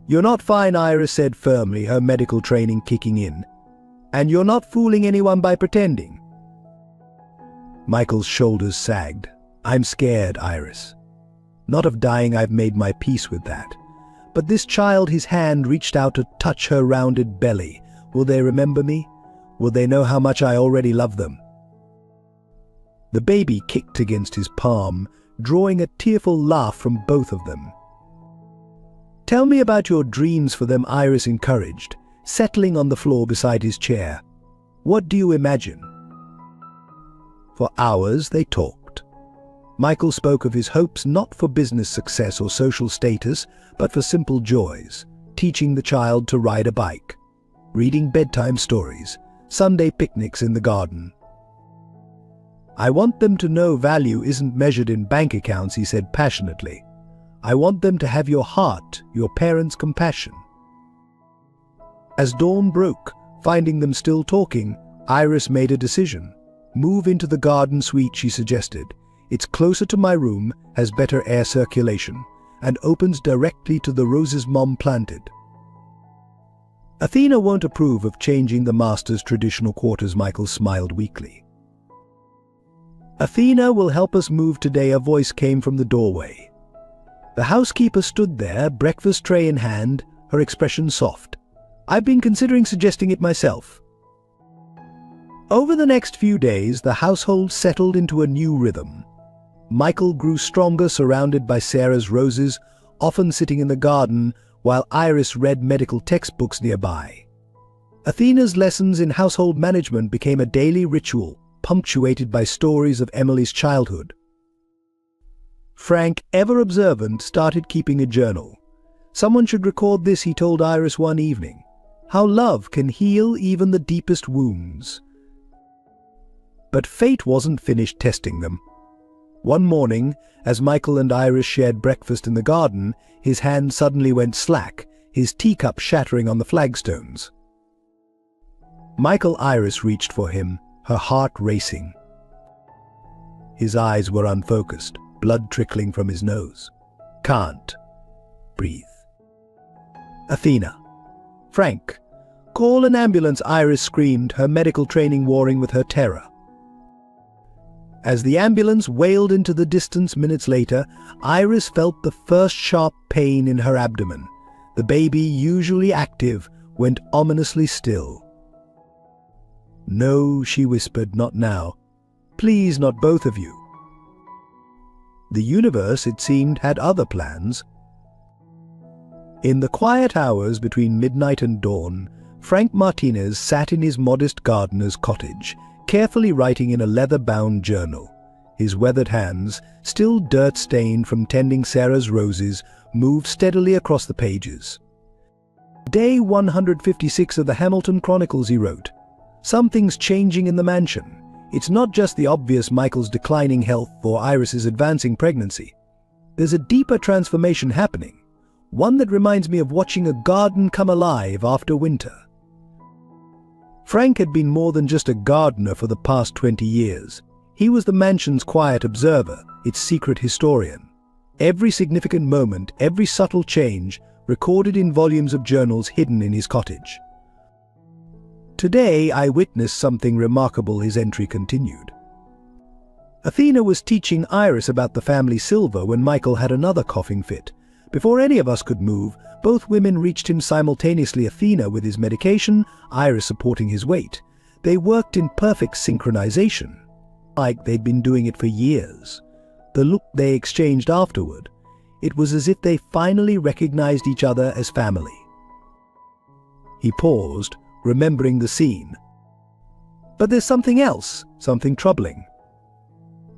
"You're not fine," Iris said firmly, her medical training kicking in. "And you're not fooling anyone by pretending." Michael's shoulders sagged. "I'm scared, Iris. Not of dying, I've made my peace with that. But this child," his hand reached out to touch her rounded belly. "Will they remember me? Will they know how much I already love them?" The baby kicked against his palm, drawing a tearful laugh from both of them. "Tell me about your dreams for them," Iris encouraged, settling on the floor beside his chair. "What do you imagine?" For hours they talked. Michael spoke of his hopes not for business success or social status, but for simple joys, teaching the child to ride a bike, reading bedtime stories, Sunday picnics in the garden. "I want them to know value isn't measured in bank accounts," he said passionately. "I want them to have your heart, your parents' compassion." As dawn broke, finding them still talking, Iris made a decision. "Move into the garden suite," she suggested. "It's closer to my room, has better air circulation, and opens directly to the roses Mom planted." "Athena won't approve of changing the master's traditional quarters," Michael smiled weakly. "Athena will help us move today," a voice came from the doorway. The housekeeper stood there, breakfast tray in hand, her expression soft. "I've been considering suggesting it myself." Over the next few days, the household settled into a new rhythm. Michael grew stronger, surrounded by Sarah's roses, often sitting in the garden, while Iris read medical textbooks nearby. Athena's lessons in household management became a daily ritual, punctuated by stories of Emily's childhood. Frank, ever observant, started keeping a journal. "Someone should record this," he told Iris one evening. "How love can heal even the deepest wounds." But fate wasn't finished testing them. One morning, as Michael and Iris shared breakfast in the garden, his hand suddenly went slack, his teacup shattering on the flagstones. Iris reached for him, her heart racing. His eyes were unfocused, blood trickling from his nose. "Can't breathe." "Athena." "Frank, call an ambulance," Iris screamed, her medical training warring with her terror. As the ambulance wailed into the distance minutes later, Iris felt the first sharp pain in her abdomen. The baby, usually active, went ominously still. "No," she whispered, "not now. Please, not both of you." The universe, it seemed, had other plans. In the quiet hours between midnight and dawn, Frank Martinez sat in his modest gardener's cottage, carefully writing in a leather-bound journal. His weathered hands, still dirt-stained from tending Sarah's roses, moved steadily across the pages. Day 156 of the Hamilton Chronicles, he wrote. Something's changing in the mansion. It's not just the obvious Michael's declining health or Iris's advancing pregnancy. There's a deeper transformation happening, one that reminds me of watching a garden come alive after winter. Frank had been more than just a gardener for the past 20 years. He was the mansion's quiet observer, its secret historian. Every significant moment, every subtle change, recorded in volumes of journals hidden in his cottage. Today I witnessed something remarkable, his entry continued. Athena was teaching Iris about the family silver when Michael had another coughing fit. Before any of us could move, both women reached him simultaneously, Athena with his medication, Iris supporting his weight. They worked in perfect synchronization, like they'd been doing it for years. The look they exchanged afterward, it was as if they finally recognized each other as family. He paused, remembering the scene. But there's something else, something troubling.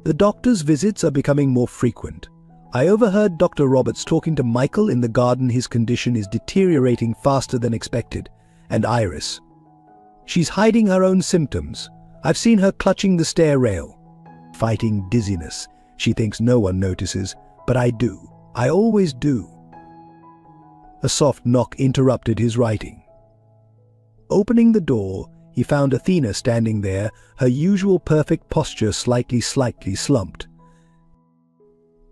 The doctor's visits are becoming more frequent. I overheard Dr. Roberts talking to Michael in the garden. His condition is deteriorating faster than expected. And Iris. She's hiding her own symptoms. I've seen her clutching the stair rail, fighting dizziness. She thinks no one notices, but I do. I always do. A soft knock interrupted his writing. Opening the door, he found Athena standing there, her usual perfect posture slightly slumped.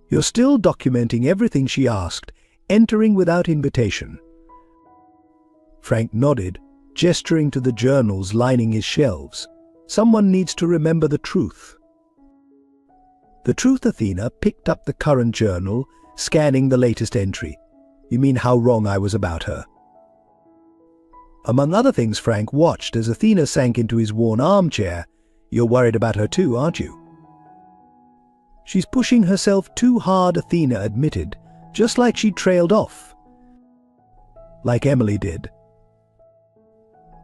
You're still documenting everything, she asked, entering without invitation. Frank nodded, gesturing to the journals lining his shelves. Someone needs to remember the truth. The truth, Athena picked up the current journal, scanning the latest entry. You mean how wrong I was about her? Among other things, Frank watched as Athena sank into his worn armchair. You're worried about her too, aren't you? She's pushing herself too hard, Athena admitted, just like she trailed off. Like Emily did.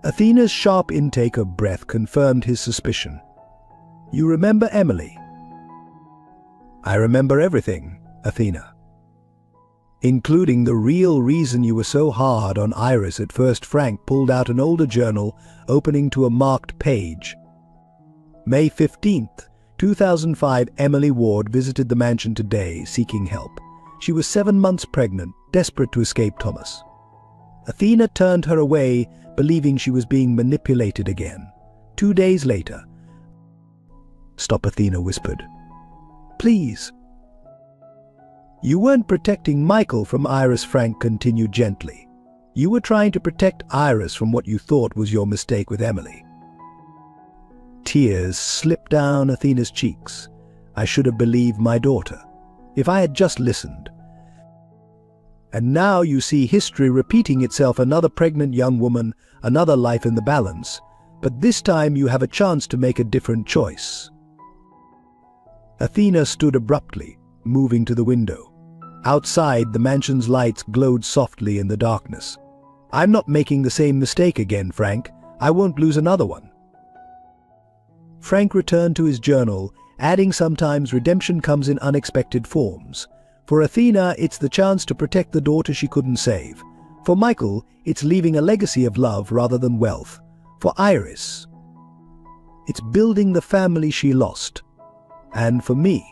Athena's sharp intake of breath confirmed his suspicion. You remember Emily? I remember everything, Athena. Including the real reason you were so hard on Iris at first. Frank pulled out an older journal, opening to a marked page. May 15th, 2005, Emily Ward visited the mansion today, seeking help. She was 7 months pregnant, desperate to escape Thomas. Athena turned her away, believing she was being manipulated again. 2 days later. Stop, Athena whispered. Please. You weren't protecting Michael from Iris, Frank continued gently. You were trying to protect Iris from what you thought was your mistake with Emily. Tears slipped down Athena's cheeks. I should have believed my daughter, if I had just listened. And now you see history repeating itself, another pregnant young woman, another life in the balance. But this time you have a chance to make a different choice. Athena stood abruptly, moving to the window. Outside, the mansion's lights glowed softly in the darkness. I'm not making the same mistake again, Frank. I won't lose another one. Frank returned to his journal, adding sometimes redemption comes in unexpected forms. For Athena, it's the chance to protect the daughter she couldn't save. For Michael, it's leaving a legacy of love rather than wealth. For Iris, it's building the family she lost. And for me,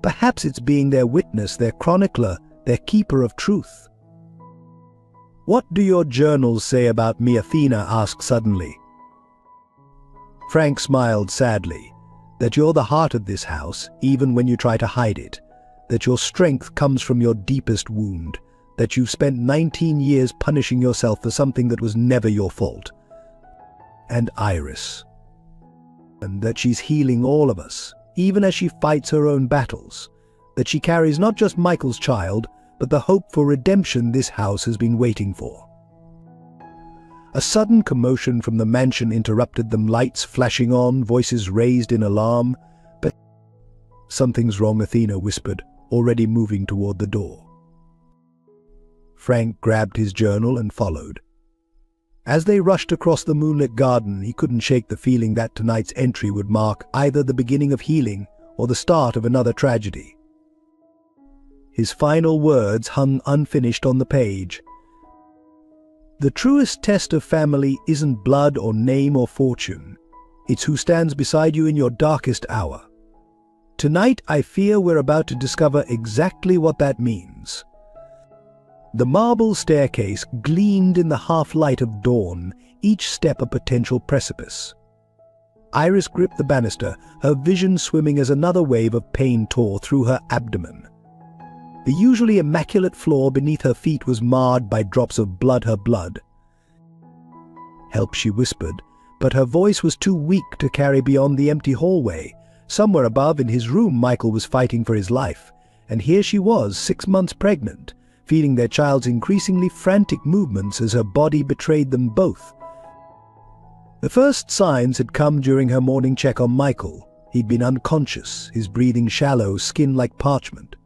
perhaps it's being their witness, their chronicler, their keeper of truth. What do your journals say about me? Athena asked suddenly. Frank smiled sadly. That you're the heart of this house, even when you try to hide it. That your strength comes from your deepest wound. That you've spent 19 years punishing yourself for something that was never your fault. And Iris. And that she's healing all of us, even as she fights her own battles. That she carries not just Michael's child, but the hope for redemption this house has been waiting for. A sudden commotion from the mansion interrupted them, lights flashing on, voices raised in alarm. But something's wrong, Athena whispered, already moving toward the door. Frank grabbed his journal and followed. As they rushed across the moonlit garden, he couldn't shake the feeling that tonight's entry would mark either the beginning of healing or the start of another tragedy. His final words hung unfinished on the page. The truest test of family isn't blood or name or fortune. It's who stands beside you in your darkest hour. Tonight, I fear we're about to discover exactly what that means. The marble staircase gleamed in the half-light of dawn, each step a potential precipice. Iris gripped the banister, her vision swimming as another wave of pain tore through her abdomen. The usually immaculate floor beneath her feet was marred by drops of blood. "Help," she whispered, but her voice was too weak to carry beyond the empty hallway. Somewhere above in his room, Michael was fighting for his life, and here she was, 6 months pregnant, feeling their child's increasingly frantic movements as her body betrayed them both. The first signs had come during her morning check on Michael. He'd been unconscious, his breathing shallow, skin like parchment.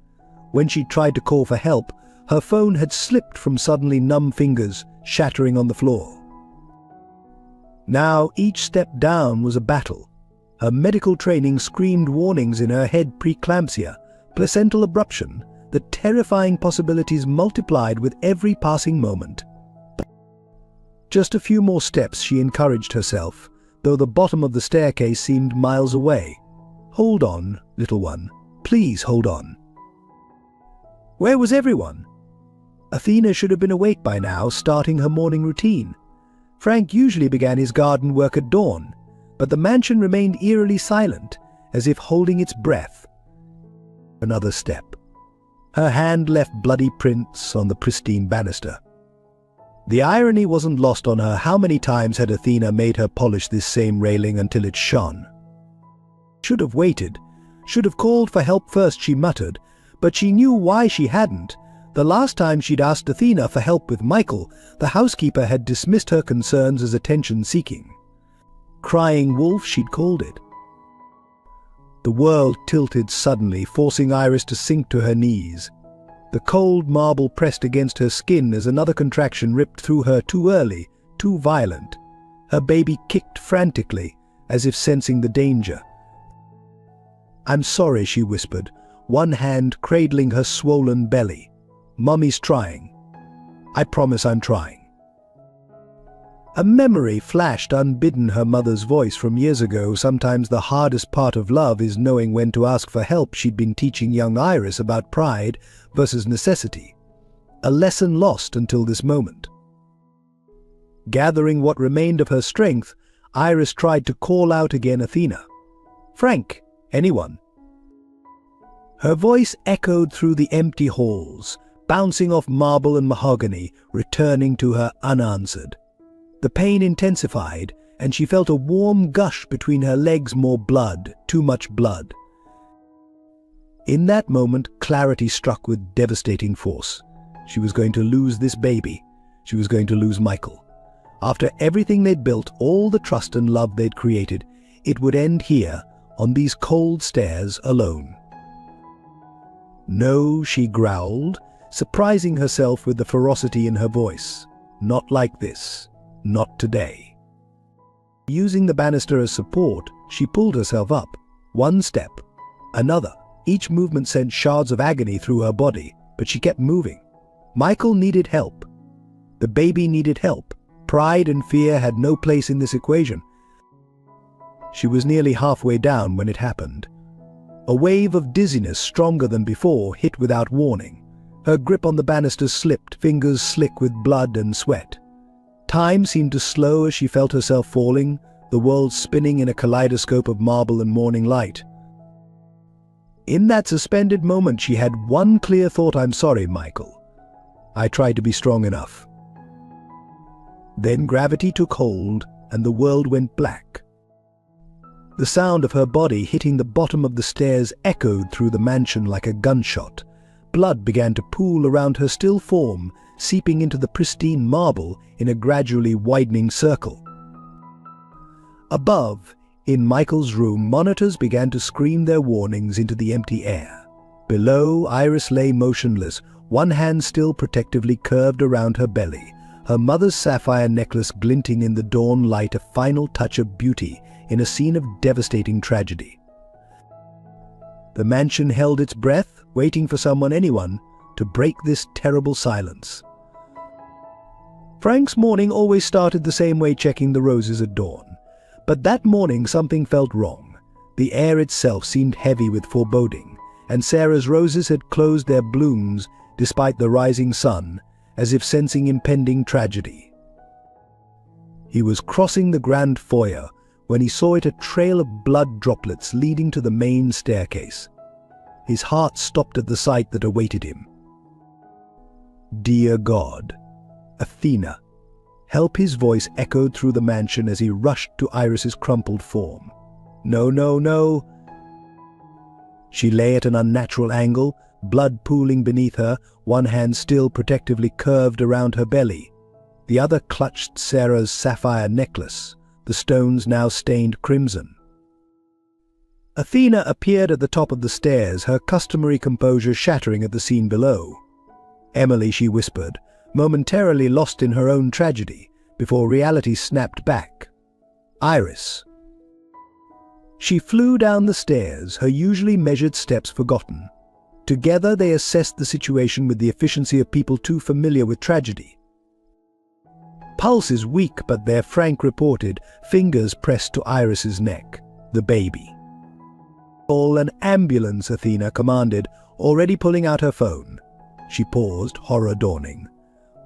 When she tried to call for help, her phone had slipped from suddenly numb fingers, shattering on the floor. Now each step down was a battle. Her medical training screamed warnings in her head: preeclampsia, placental abruption, the terrifying possibilities multiplied with every passing moment. Just a few more steps, she encouraged herself, though the bottom of the staircase seemed miles away. "Hold on, little one. Please hold on." Where was everyone? Athena should have been awake by now, starting her morning routine. Frank usually began his garden work at dawn, but the mansion remained eerily silent, as if holding its breath. Another step. Her hand left bloody prints on the pristine banister. The irony wasn't lost on her. How many times had Athena made her polish this same railing until it shone? Should have waited. Should have called for help first, she muttered, but she knew why she hadn't. The last time she'd asked Athena for help with Michael, the housekeeper had dismissed her concerns as attention-seeking. Crying wolf, she'd called it. The world tilted suddenly, forcing Iris to sink to her knees. The cold marble pressed against her skin as another contraction ripped through her, too early, too violent. Her baby kicked frantically, as if sensing the danger. "I'm sorry," she whispered, one hand cradling her swollen belly. "Mummy's trying. I promise I'm trying." A memory flashed unbidden, her mother's voice from years ago. Sometimes the hardest part of love is knowing when to ask for help. She'd been teaching young Iris about pride versus necessity. A lesson lost until this moment. Gathering what remained of her strength, Iris tried to call out again, "Athena. Frank. Anyone." Her voice echoed through the empty halls, bouncing off marble and mahogany, returning to her unanswered. The pain intensified, and she felt a warm gush between her legs. More blood, too much blood. In that moment, clarity struck with devastating force. She was going to lose this baby. She was going to lose Michael. After everything they'd built, all the trust and love they'd created, it would end here, on these cold stairs, alone. "No," she growled, surprising herself with the ferocity in her voice. "Not like this. Not today." Using the banister as support, she pulled herself up. One step, another. Each movement sent shards of agony through her body, but she kept moving. Michael needed help. The baby needed help. Pride and fear had no place in this equation. She was nearly halfway down when it happened. A wave of dizziness, stronger than before, hit without warning. Her grip on the banister slipped, fingers slick with blood and sweat. Time seemed to slow as she felt herself falling, the world spinning in a kaleidoscope of marble and morning light. In that suspended moment, she had one clear thought: "I'm sorry, Michael. I tried to be strong enough." Then gravity took hold, and the world went black. The sound of her body hitting the bottom of the stairs echoed through the mansion like a gunshot. Blood began to pool around her still form, seeping into the pristine marble in a gradually widening circle. Above, in Michael's room, monitors began to scream their warnings into the empty air. Below, Iris lay motionless, one hand still protectively curved around her belly, her mother's sapphire necklace glinting in the dawn light, a final touch of beauty in a scene of devastating tragedy. The mansion held its breath, waiting for anyone, to break this terrible silence. Frank's morning always started the same way, checking the roses at dawn. But that morning something felt wrong. The air itself seemed heavy with foreboding, and Sarah's roses had closed their blooms despite the rising sun, as if sensing impending tragedy. He was crossing the grand foyer when he saw a trail of blood droplets leading to the main staircase. His heart stopped at the sight that awaited him. "Dear God, Athena," help his voice echoed through the mansion as he rushed to Iris's crumpled form. "No, no, no." She lay at an unnatural angle, blood pooling beneath her, one hand still protectively curved around her belly. The other clutched Sarah's sapphire necklace, the stones now stained crimson. Athena appeared at the top of the stairs, her customary composure shattering at the scene below. "Emily," she whispered, momentarily lost in her own tragedy, before reality snapped back. "Iris." She flew down the stairs, her usually measured steps forgotten. Together they assessed the situation with the efficiency of people too familiar with tragedy. "Pulse is weak, but there," Frank reported, fingers pressed to Iris's neck. "The baby." "Call an ambulance," Athena commanded, already pulling out her phone. She paused, horror dawning.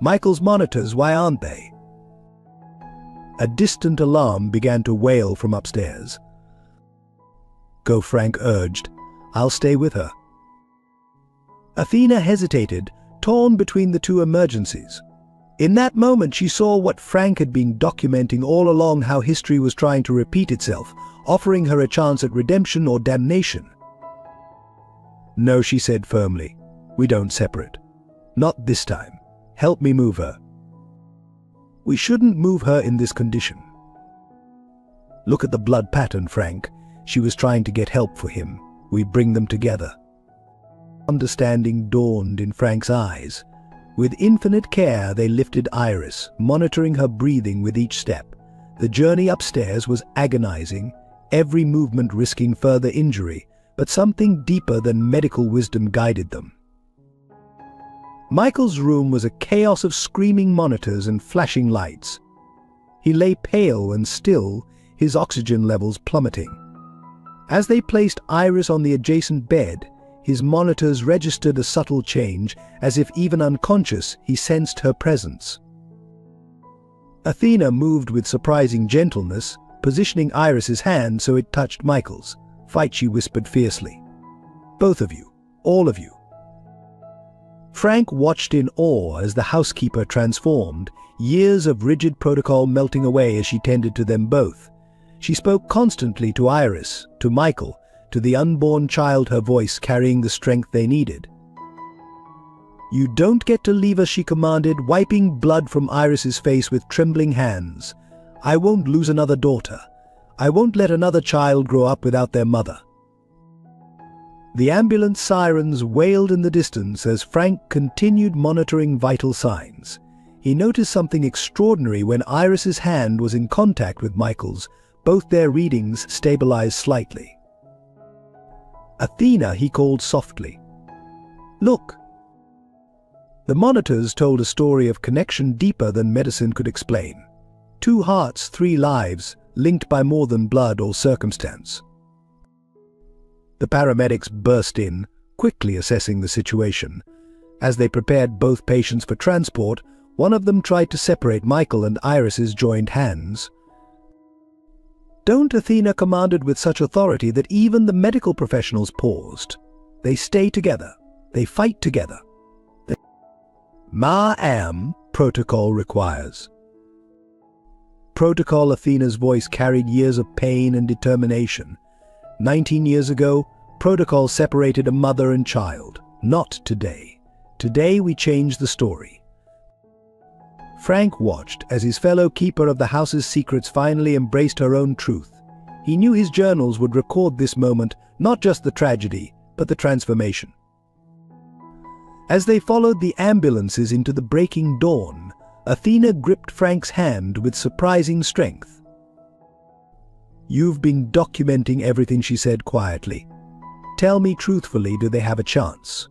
"Michael's monitors, why aren't they?" A distant alarm began to wail from upstairs. "Go," Frank urged. "I'll stay with her." Athena hesitated, torn between the two emergencies. In that moment she saw what Frank had been documenting all along, how history was trying to repeat itself, offering her a chance at redemption or damnation. "No," she said firmly. "We don't separate. Not this time. Help me move her." "We shouldn't move her in this condition." "Look at the blood pattern, Frank." She was trying to get help for him. "We bring them together." Understanding dawned in Frank's eyes. With infinite care they lifted Iris, monitoring her breathing with each step. The journey upstairs was agonizing, every movement risking further injury, but something deeper than medical wisdom guided them. Michael's room was a chaos of screaming monitors and flashing lights. He lay pale and still, his oxygen levels plummeting. As they placed Iris on the adjacent bed, his monitors registered a subtle change, as if even unconscious he sensed her presence. Athena moved with surprising gentleness, positioning Iris's hand so it touched Michael's. "Fight," she whispered fiercely. "Both of you. All of you." Frank watched in awe as the housekeeper transformed, years of rigid protocol melting away as she tended to them both. She spoke constantly to Iris, to Michael, to the unborn child, her voice carrying the strength they needed. "You don't get to leave us," she commanded, wiping blood from Iris's face with trembling hands. "I won't lose another daughter. I won't let another child grow up without their mother." The ambulance sirens wailed in the distance as Frank continued monitoring vital signs. He noticed something extraordinary when Iris's hand was in contact with Michael's. Both their readings stabilized slightly. "Athena," he called softly. "Look." The monitors told a story of connection deeper than medicine could explain. Two hearts, three lives, linked by more than blood or circumstance. The paramedics burst in, quickly assessing the situation. As they prepared both patients for transport, one of them tried to separate Michael and Iris's joined hands. "Don't," Athena commanded with such authority that even the medical professionals paused. "They stay together. They fight together. Ma'am, protocol requires." Protocol, Athena's voice carried years of pain and determination. 19 years ago, protocol separated a mother and child. Not today. Today we change the story. Frank watched as his fellow keeper of the house's secrets finally embraced her own truth. He knew his journals would record this moment, not just the tragedy, but the transformation. As they followed the ambulances into the breaking dawn, Athena gripped Frank's hand with surprising strength. "You've been documenting everything," she said quietly. "Tell me truthfully, do they have a chance?"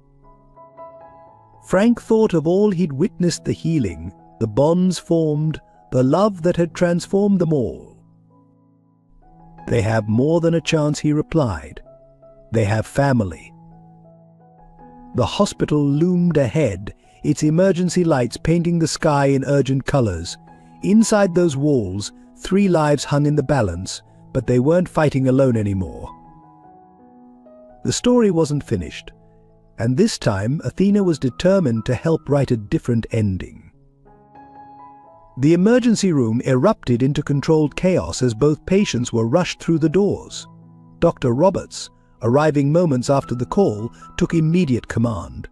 Frank thought of all he'd witnessed, the healing, the bonds formed, the love that had transformed them all. "They have more than a chance," he replied. "They have family." The hospital loomed ahead, its emergency lights painting the sky in urgent colors. Inside those walls, 3 lives hung in the balance, but they weren't fighting alone anymore. The story wasn't finished, and this time Athena was determined to help write a different ending. The emergency room erupted into controlled chaos as both patients were rushed through the doors. Dr. Roberts, arriving moments after the call, took immediate command.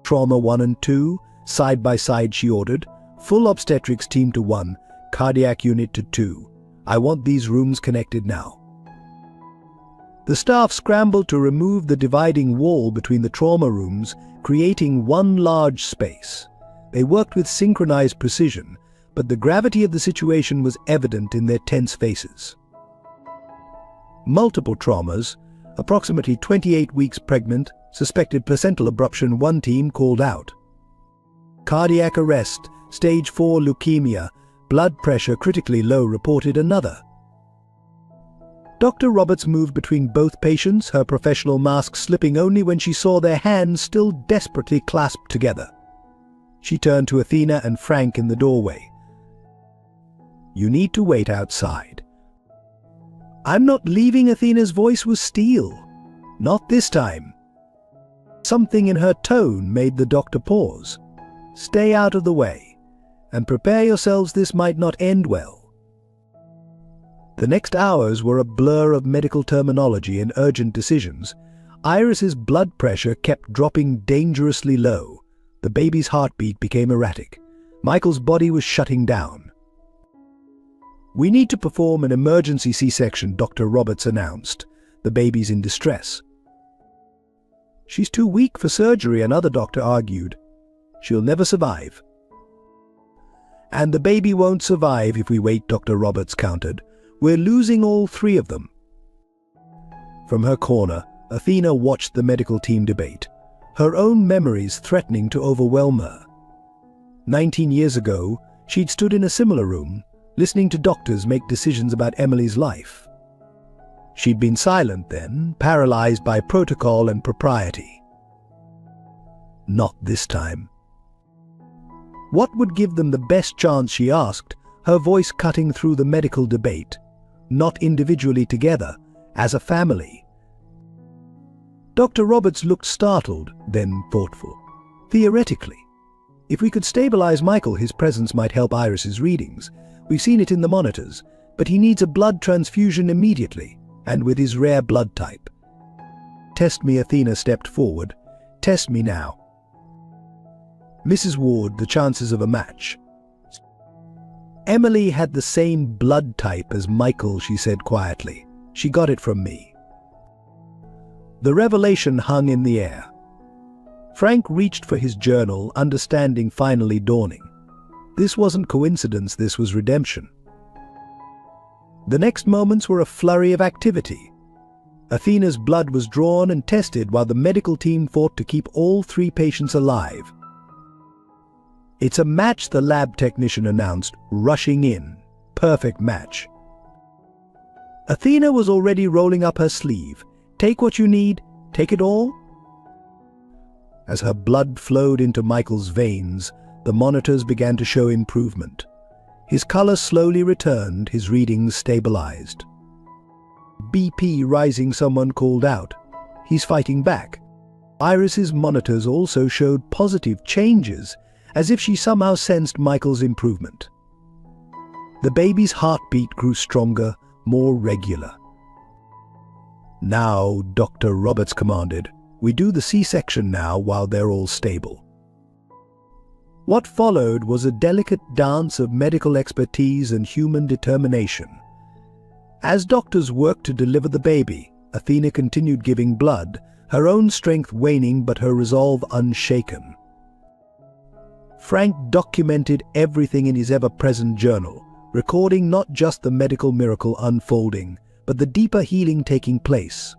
Trauma 1 and 2, side by side, she ordered. Full obstetrics team to 1, cardiac unit to 2. I want these rooms connected now. The staff scrambled to remove the dividing wall between the trauma rooms, creating one large space. They worked with synchronized precision, but the gravity of the situation was evident in their tense faces. Multiple traumas, approximately 28 weeks pregnant, suspected placental abruption, one team called out. Cardiac arrest, stage 4 leukemia, blood pressure critically low, reported another. Dr. Roberts moved between both patients, her professional mask slipping only when she saw their hands still desperately clasped together. She turned to Athena and Frank in the doorway. "You need to wait outside." "I'm not leaving." Athena's voice was steel. "Not this time." Something in her tone made the doctor pause. "Stay out of the way, and prepare yourselves, this might not end well." The next hours were a blur of medical terminology and urgent decisions. Iris's blood pressure kept dropping dangerously low. The baby's heartbeat became erratic. Michael's body was shutting down. "We need to perform an emergency C-section," Dr. Roberts announced. "The baby's in distress." "She's too weak for surgery," another doctor argued. "She'll never survive." "And the baby won't survive if we wait," Dr. Roberts countered. "We're losing all 3 of them." From her corner, Athena watched the medical team debate, her own memories threatening to overwhelm her. 19 years ago, she'd stood in a similar room, listening to doctors make decisions about Emily's life. She'd been silent then, paralyzed by protocol and propriety. Not this time. What would give them the best chance, she asked, her voice cutting through the medical debate. Not individually together, as a family. Dr. Roberts looked startled, then thoughtful. "Theoretically. If we could stabilize Michael, his presence might help Iris's readings. We've seen it in the monitors, but he needs a blood transfusion immediately, and with his rare blood type." "Test me." Athena stepped forward. "Test me now." "Mrs. Ward, the chances of a match." "Emily had the same blood type as Michael," she said quietly. "She got it from me." The revelation hung in the air. Frank reached for his journal, understanding finally dawning. This wasn't coincidence, this was redemption. The next moments were a flurry of activity. Athena's blood was drawn and tested while the medical team fought to keep all 3 patients alive. "It's a match," the lab technician announced, rushing in. "Perfect match." Athena was already rolling up her sleeve. "Take what you need, take it all." As her blood flowed into Michael's veins, the monitors began to show improvement. His color slowly returned, his readings stabilized. "BP rising," someone called out. "He's fighting back." Iris's monitors also showed positive changes, as if she somehow sensed Michael's improvement. The baby's heartbeat grew stronger, more regular. "Now," Dr. Roberts commanded, "we do the C-section now while they're all stable." What followed was a delicate dance of medical expertise and human determination. As doctors worked to deliver the baby, Athena continued giving blood, her own strength waning but her resolve unshaken. Frank documented everything in his ever-present journal, recording not just the medical miracle unfolding, but the deeper healing taking place.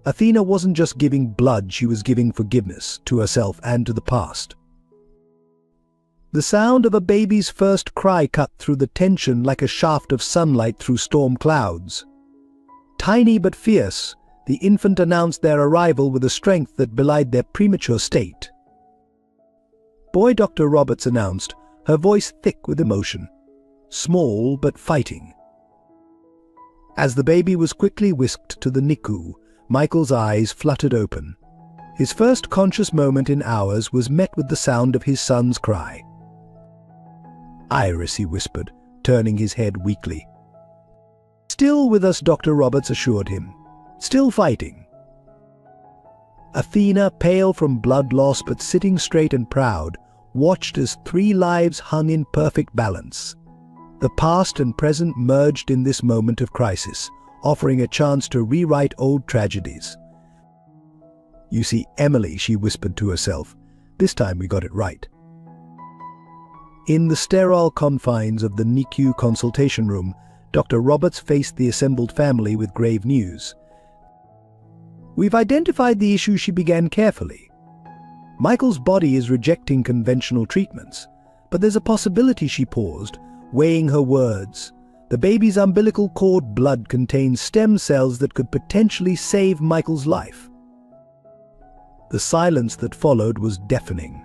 Athena wasn't just giving blood, she was giving forgiveness to herself and to the past. The sound of a baby's first cry cut through the tension like a shaft of sunlight through storm clouds. Tiny but fierce, the infant announced their arrival with a strength that belied their premature state. Boy, Dr. Roberts announced, her voice thick with emotion. Small but fighting. As the baby was quickly whisked to the NICU, Michael's eyes fluttered open. His first conscious moment in hours was met with the sound of his son's cry. "Iris," he whispered, turning his head weakly. "Still with us," Dr. Roberts assured him. "Still fighting." Athena, pale from blood loss but sitting straight and proud, watched as 3 lives hung in perfect balance. The past and present merged in this moment of crisis, offering a chance to rewrite old tragedies. "You see, Emily," she whispered to herself, "this time we got it right." In the sterile confines of the NICU consultation room, Dr. Roberts faced the assembled family with grave news. "We've identified the issue," she began carefully. "Michael's body is rejecting conventional treatments, but there's a possibility," she paused, weighing her words. "The baby's umbilical cord blood contains stem cells that could potentially save Michael's life." The silence that followed was deafening.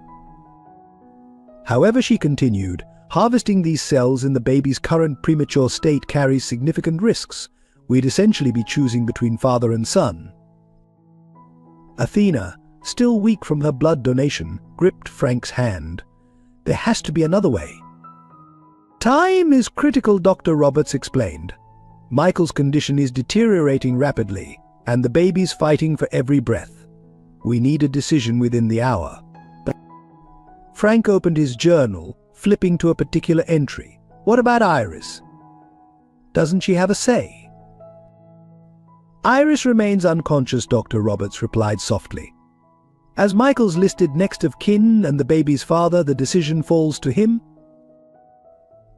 "However," she continued, "harvesting these cells in the baby's current premature state carries significant risks. We'd essentially be choosing between father and son." Athena, still weak from her blood donation, gripped Frank's hand. "There has to be another way." "Time is critical," Dr. Roberts explained. "Michael's condition is deteriorating rapidly, and the baby's fighting for every breath. We need a decision within the hour." Frank opened his journal, flipping to a particular entry. "What about Iris? Doesn't she have a say?" "Iris remains unconscious," Dr. Roberts replied softly. "As Michael's listed next of kin and the baby's father, the decision falls to him."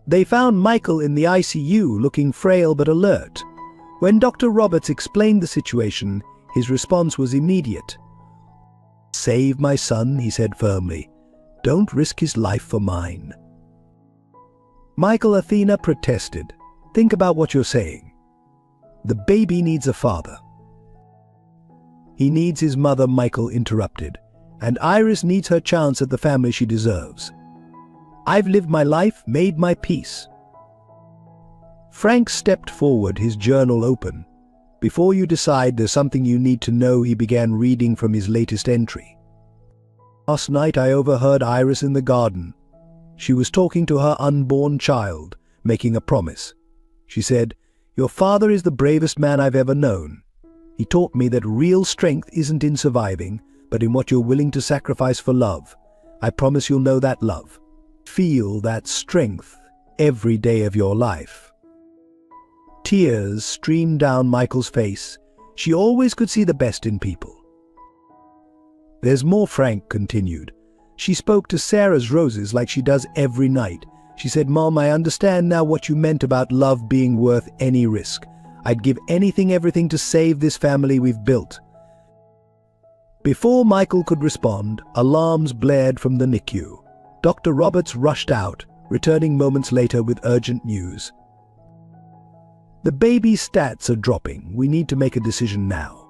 They found Michael in the ICU, looking frail but alert. When Dr. Roberts explained the situation, his response was immediate. "Save my son," he said firmly. "Don't risk his life for mine." "Michael," Athena protested. "Think about what you're saying. The baby needs a father." "He needs his mother," Michael interrupted. "And Iris needs her chance at the family she deserves. I've lived my life, made my peace." Frank stepped forward, his journal open. "Before you decide, there's something you need to know," he began reading from his latest entry. "Last night I overheard Iris in the garden. She was talking to her unborn child, making a promise. She said, 'Your father is the bravest man I've ever known. He taught me that real strength isn't in surviving, but in what you're willing to sacrifice for love. I promise you'll know that love. Feel that strength every day of your life.'" Tears streamed down Michael's face. She always could see the best in people. "There's more," Frank continued. "She spoke to Sarah's roses like she does every night. She said, 'Mom, I understand now what you meant about love being worth any risk. I'd give anything, everything to save this family we've built.'" Before Michael could respond, alarms blared from the NICU. Dr. Roberts rushed out, returning moments later with urgent news. "The baby's stats are dropping. We need to make a decision now."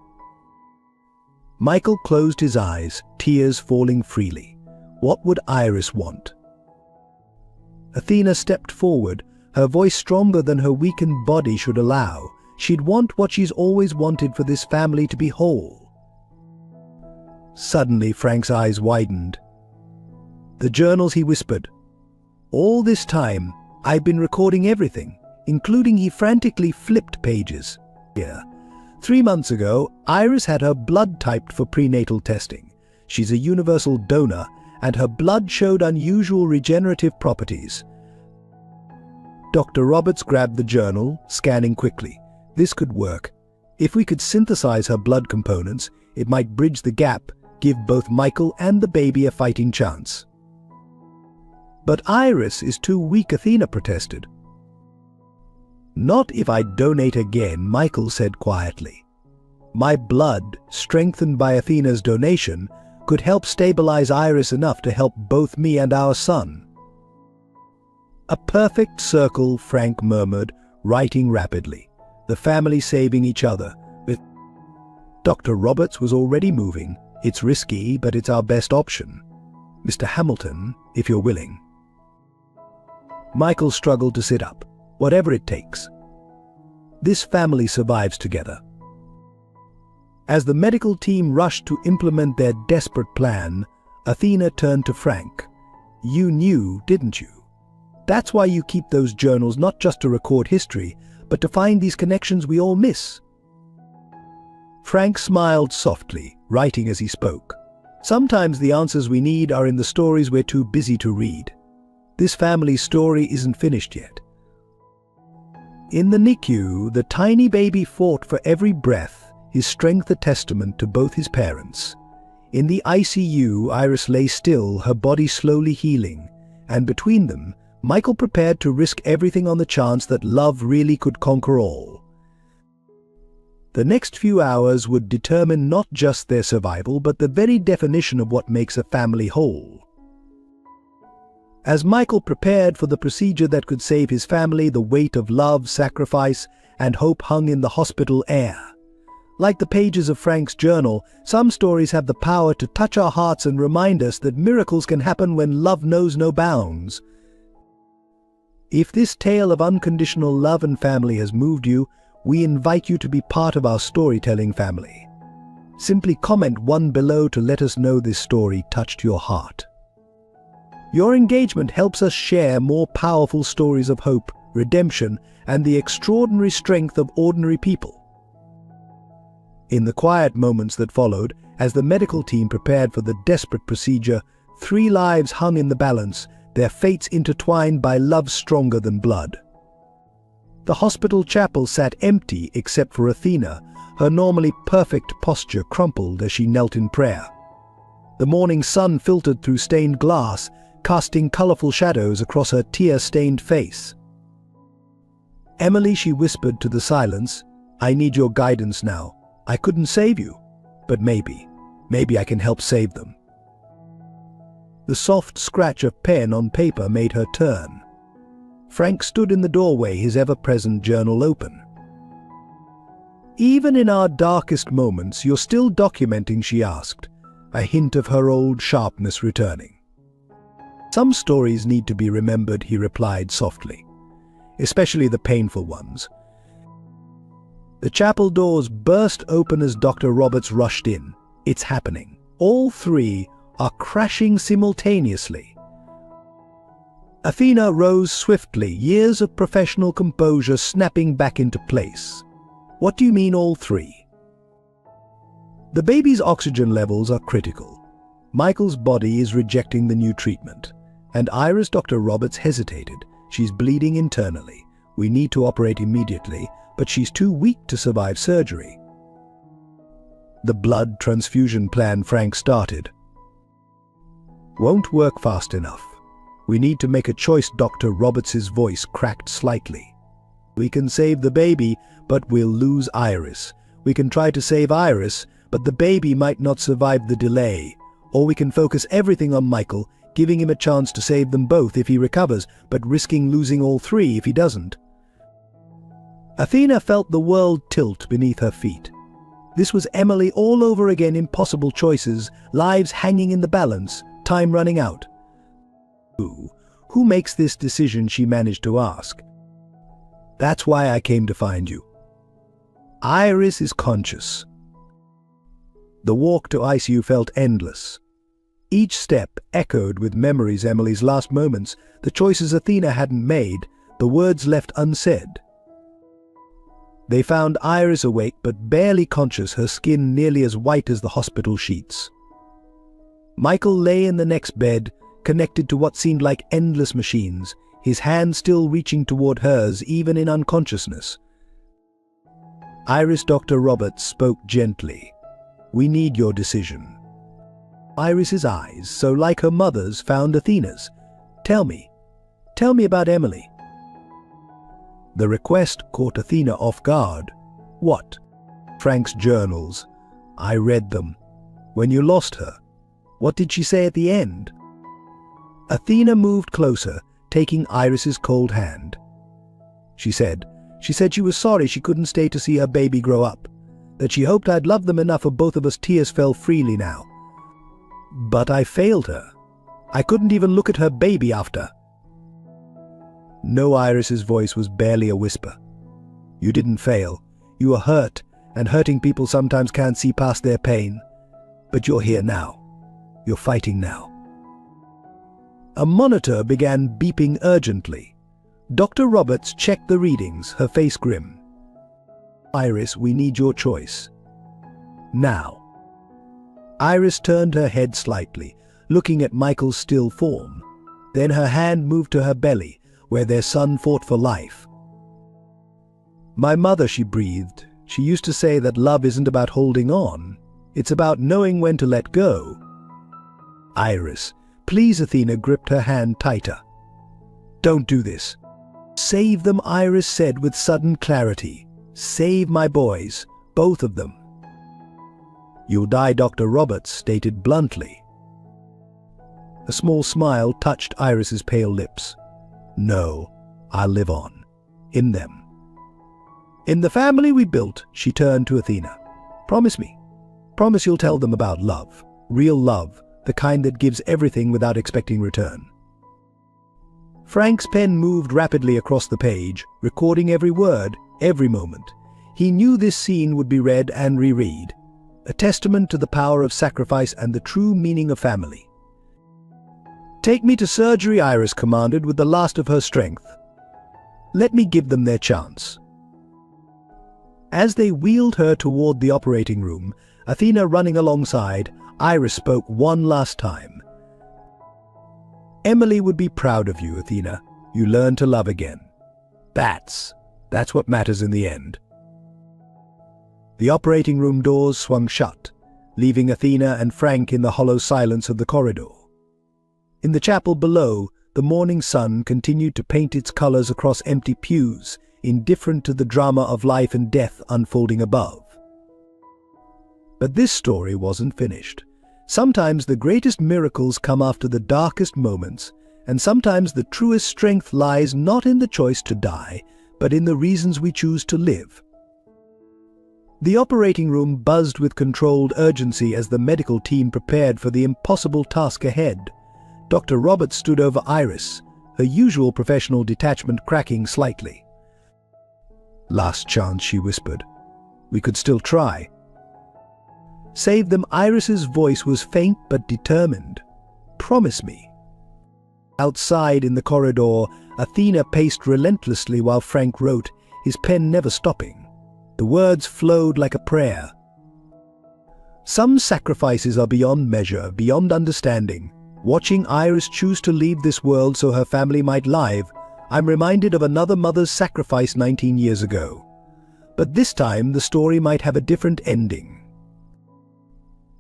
Michael closed his eyes, tears falling freely. What would Iris want? Athena stepped forward, her voice stronger than her weakened body should allow. She'd want what she's always wanted for this family to be whole. Suddenly, Frank's eyes widened. "The journals," he whispered. "All this time, I've been recording everything, including." He frantically flipped pages. "Here. 3 months ago, Iris had her blood typed for prenatal testing. She's a universal donor, and her blood showed unusual regenerative properties." Dr. Roberts grabbed the journal, scanning quickly. "This could work. If we could synthesize her blood components, It might bridge the gap, give both Michael and the baby a fighting chance. But Iris is too weak, Athena protested. Not if I donate again, Michael said quietly. My blood, strengthened by Athena's donation, could help stabilize Iris enough to help both me and our son. A perfect circle, Frank murmured, writing rapidly, the family saving each other. With Dr. Roberts was already moving. It's risky, but it's our best option. Mr. Hamilton, if you're willing. Michael struggled to sit up. Whatever it takes. This family survives together. As the medical team rushed to implement their desperate plan, Athena turned to Frank. You knew, didn't you? That's why you keep those journals, not just to record history, but to find these connections we all miss. Frank smiled softly, writing as he spoke. Sometimes the answers we need are in the stories we're too busy to read. This family's story isn't finished yet. In the NICU, the tiny baby fought for every breath, his strength a testament to both his parents. In the ICU, Iris lay still, her body slowly healing, and between them, Michael prepared to risk everything on the chance that love really could conquer all. The next few hours would determine not just their survival, but the very definition of what makes a family whole. As Michael prepared for the procedure that could save his family, the weight of love, sacrifice, and hope hung in the hospital air. Like the pages of Frank's journal, some stories have the power to touch our hearts and remind us that miracles can happen when love knows no bounds. If this tale of unconditional love and family has moved you, we invite you to be part of our storytelling family. Simply comment 1 below to let us know this story touched your heart. Your engagement helps us share more powerful stories of hope, redemption, and the extraordinary strength of ordinary people. In the quiet moments that followed, as the medical team prepared for the desperate procedure, 3 lives hung in the balance, their fates intertwined by love stronger than blood. The hospital chapel sat empty except for Athena, her normally perfect posture crumpled as she knelt in prayer. The morning sun filtered through stained glass, casting colorful shadows across her tear-stained face. Emily, she whispered to the silence, I need your guidance now. I couldn't save you, but maybe I can help save them. The soft scratch of pen on paper made her turn. Frank stood in the doorway, his ever-present journal open. Even in our darkest moments, you're still documenting, she asked, a hint of her old sharpness returning. Some stories need to be remembered, he replied softly, especially the painful ones. The chapel doors burst open as Dr. Roberts rushed in. It's happening. All 3 are crashing simultaneously. Athena rose swiftly, years of professional composure snapping back into place. What do you mean all 3? The baby's oxygen levels are critical. Michael's body is rejecting the new treatment. And Iris, Dr. Roberts hesitated. She's bleeding internally. We need to operate immediately, but she's too weak to survive surgery. The blood transfusion plan Frank started won't work fast enough. We need to make a choice. Dr. Roberts' voice cracked slightly. We can save the baby, but we'll lose Iris. We can try to save Iris, but the baby might not survive the delay. Or we can focus everything on Michael, giving him a chance to save them both if he recovers, but risking losing all 3 if he doesn't. Athena felt the world tilt beneath her feet. This was Emily all over again, impossible choices, lives hanging in the balance, time running out. Who makes this decision, she managed to ask. That's why I came to find you. Iris is conscious. The walk to ICU felt endless. Each step echoed with memories, Emily's last moments, the choices Athena hadn't made, the words left unsaid. They found Iris awake but barely conscious, her skin nearly as white as the hospital sheets. Michael lay in the next bed, connected to what seemed like endless machines, his hand still reaching toward hers even in unconsciousness. Iris, Dr. Roberts spoke gently. We need your decision." Iris's eyes, so like her mother's, found Athena's. Tell me about Emily." The request caught Athena off guard. "What?" "Frank's journals. I read them. When you lost her. What did she say at the end?" Athena moved closer, taking Iris's cold hand. She said she was sorry she couldn't stay to see her baby grow up, that she hoped I'd love them enough for both of us. Tears fell freely now. "But I failed her. I couldn't even look at her baby after." No, Iris's voice was barely a whisper. "You didn't fail. You were hurt, and hurting people sometimes can't see past their pain. But you're here now. You're fighting now." A monitor began beeping urgently. Dr. Roberts checked the readings, her face grim. "Iris, we need your choice. Now." Iris turned her head slightly, looking at Michael's still form. Then her hand moved to her belly, where their son fought for life. "My mother," she breathed. "She used to say that love isn't about holding on. It's about knowing when to let go." "Iris, please." Athena gripped her hand tighter. "Don't do this." "Save them," Iris said with sudden clarity. "Save my boys, both of them." "You'll die," Dr. Roberts stated bluntly. A small smile touched Iris's pale lips. "No, I'll live on. In them. In the family we built." She turned to Athena. "Promise me. Promise you'll tell them about love. Real love, the kind that gives everything without expecting return." Frank's pen moved rapidly across the page, recording every word, every moment. He knew this scene would be read and reread, a testament to the power of sacrifice and the true meaning of family. "Take me to surgery," Iris commanded with the last of her strength. "Let me give them their chance." As they wheeled her toward the operating room, Athena running alongside, Iris spoke one last time. "Emily would be proud of you, Athena. You learned to love again. That's what matters in the end." The operating room doors swung shut, leaving Athena and Frank in the hollow silence of the corridor. In the chapel below, the morning sun continued to paint its colors across empty pews, indifferent to the drama of life and death unfolding above. But this story wasn't finished. Sometimes the greatest miracles come after the darkest moments, and sometimes the truest strength lies not in the choice to die, but in the reasons we choose to live. The operating room buzzed with controlled urgency as the medical team prepared for the impossible task ahead. Dr. Roberts stood over Iris, her usual professional detachment cracking slightly. "Last chance," she whispered. "We could still try." "Save them." Iris's voice was faint but determined. "Promise me." Outside in the corridor, Athena paced relentlessly while Frank wrote, his pen never stopping. The words flowed like a prayer. "Some sacrifices are beyond measure, beyond understanding. Watching Iris choose to leave this world so her family might live, I'm reminded of another mother's sacrifice 19 years ago. But this time the story might have a different ending."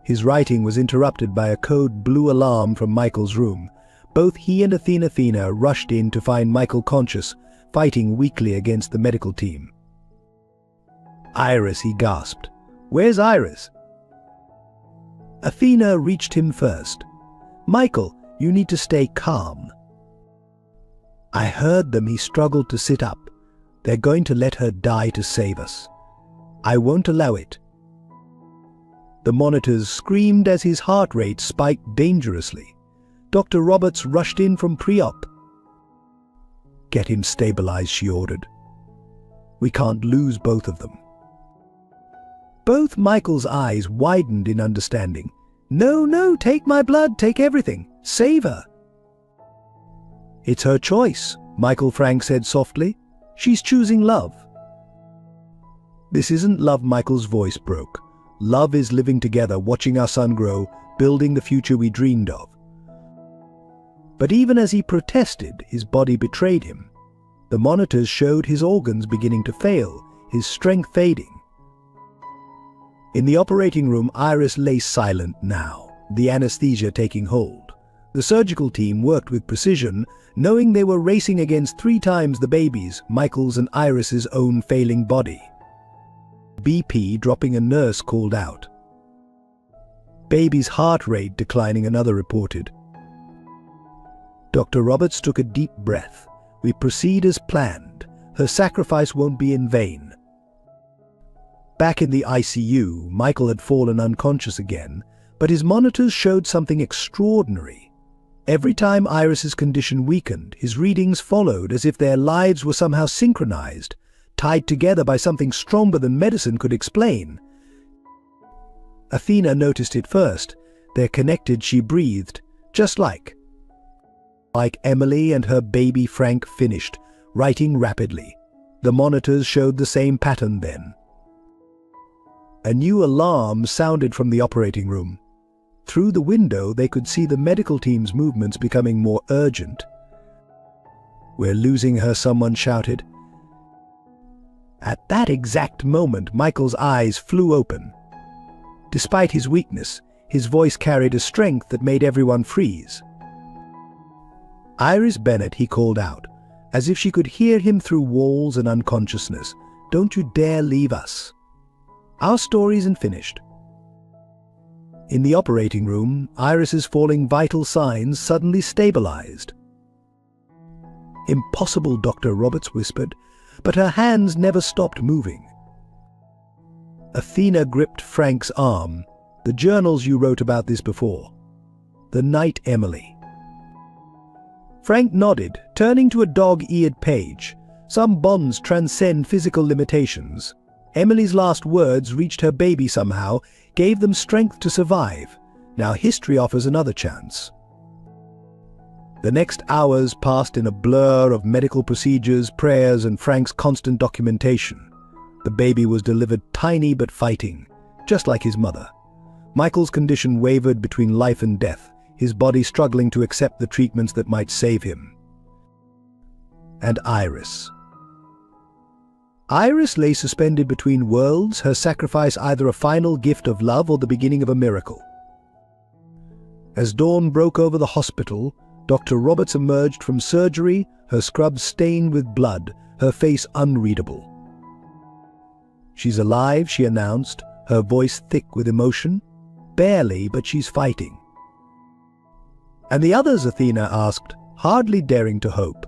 His writing was interrupted by a code blue alarm from Michael's room. Both he and Athena rushed in to find Michael conscious, fighting weakly against the medical team. "Iris," he gasped. "Where's Iris?" Athena reached him first. "Michael, you need to stay calm." "I heard them." He struggled to sit up. "They're going to let her die to save us. I won't allow it." The monitors screamed as his heart rate spiked dangerously. Dr. Roberts rushed in from pre-op. "Get him stabilized," she ordered. "We can't lose both of them." Both Michael's eyes widened in understanding. No, take my blood, take everything. Save her." "It's her choice," Michael Frank said softly. "She's choosing love." "This isn't love," Michael's voice broke. "Love is living together, watching our son grow, building the future we dreamed of." But even as he protested, his body betrayed him. The monitors showed his organs beginning to fail, his strength fading. In the operating room, Iris lay silent now, the anesthesia taking hold. The surgical team worked with precision, knowing they were racing against 3 times the baby's, Michael's and Iris's own failing body. BP dropping, a nurse called out. Baby's heart rate declining, another reported. Dr. Roberts took a deep breath. We proceed as planned. Her sacrifice won't be in vain. Back in the ICU, Michael had fallen unconscious again, but his monitors showed something extraordinary. Every time Iris's condition weakened, his readings followed as if their lives were somehow synchronized, tied together by something stronger than medicine could explain. Athena noticed it first. They're connected, she breathed, just like Emily and her baby Frank finished, writing rapidly. The monitors showed the same pattern then. A new alarm sounded from the operating room. Through the window, they could see the medical team's movements becoming more urgent. We're losing her, someone shouted. At that exact moment, Michael's eyes flew open. Despite his weakness, his voice carried a strength that made everyone freeze. Iris Bennett, he called out, as if she could hear him through walls and unconsciousness. Don't you dare leave us. Our story isn't finished. In the operating room, Iris's falling vital signs suddenly stabilized. Impossible, Dr. Roberts whispered, but her hands never stopped moving. Athena gripped Frank's arm. The journals you wrote about this before. The night Emily. Frank nodded, turning to a dog-eared page. Some bonds transcend physical limitations. Emily's last words reached her baby somehow, gave them strength to survive. Now history offers another chance. The next hours passed in a blur of medical procedures, prayers, and Frank's constant documentation. The baby was delivered tiny but fighting, just like his mother. Michael's condition wavered between life and death, his body struggling to accept the treatments that might save him. And Iris. Iris lay suspended between worlds, her sacrifice either a final gift of love or the beginning of a miracle. As dawn broke over the hospital, Dr. Roberts emerged from surgery, her scrubs stained with blood, her face unreadable. She's alive, she announced, her voice thick with emotion. Barely, but she's fighting. And the others, Athena asked, hardly daring to hope.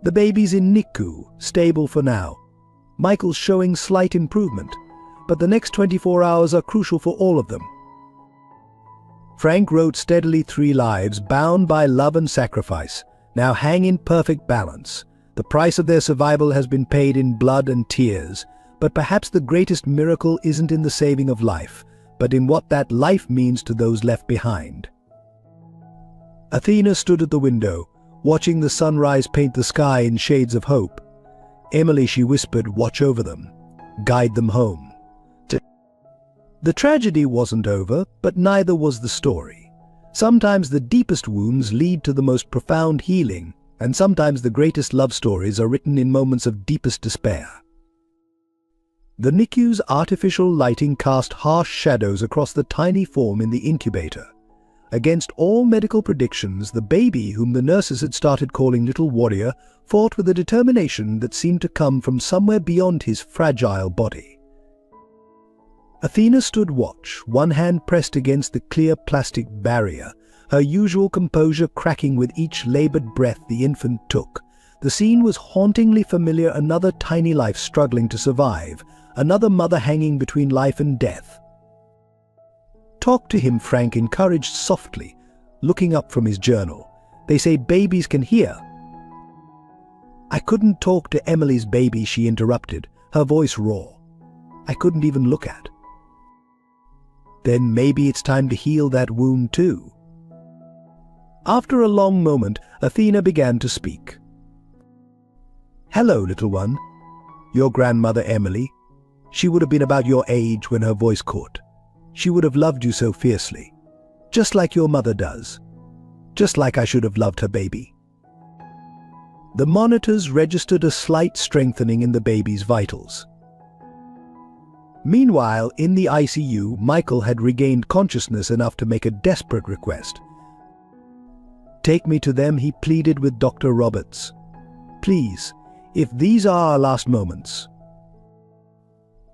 The baby's in NICU, stable for now. Michael's showing slight improvement, but the next 24 hours are crucial for all of them. Frank wrote steadily 3 lives, bound by love and sacrifice, now hang in perfect balance. The price of their survival has been paid in blood and tears, but perhaps the greatest miracle isn't in the saving of life, but in what that life means to those left behind. Athena stood at the window, watching the sunrise paint the sky in shades of hope. Emily, she whispered, watch over them, guide them home. The tragedy wasn't over, but neither was the story. Sometimes the deepest wounds lead to the most profound healing, and sometimes the greatest love stories are written in moments of deepest despair. The NICU's artificial lighting cast harsh shadows across the tiny form in the incubator. Against all medical predictions, the baby, whom the nurses had started calling Little Warrior, fought with a determination that seemed to come from somewhere beyond his fragile body. Athena stood watch, one hand pressed against the clear plastic barrier, her usual composure cracking with each labored breath the infant took. The scene was hauntingly familiar, another tiny life struggling to survive, another mother hanging between life and death. Talk to him, Frank encouraged softly, looking up from his journal. They say babies can hear. I couldn't talk to Emily's baby, she interrupted, her voice raw. I couldn't even look at. Then maybe it's time to heal that wound too. After a long moment, Athena began to speak. Hello, little one. Your grandmother Emily. She would have been about your age when her voice caught. She would have loved you so fiercely. Just like your mother does. Just like I should have loved her baby. The monitors registered a slight strengthening in the baby's vitals. Meanwhile, in the ICU, Michael had regained consciousness enough to make a desperate request. "Take me to them," he pleaded with Dr. Roberts. "Please, if these are our last moments."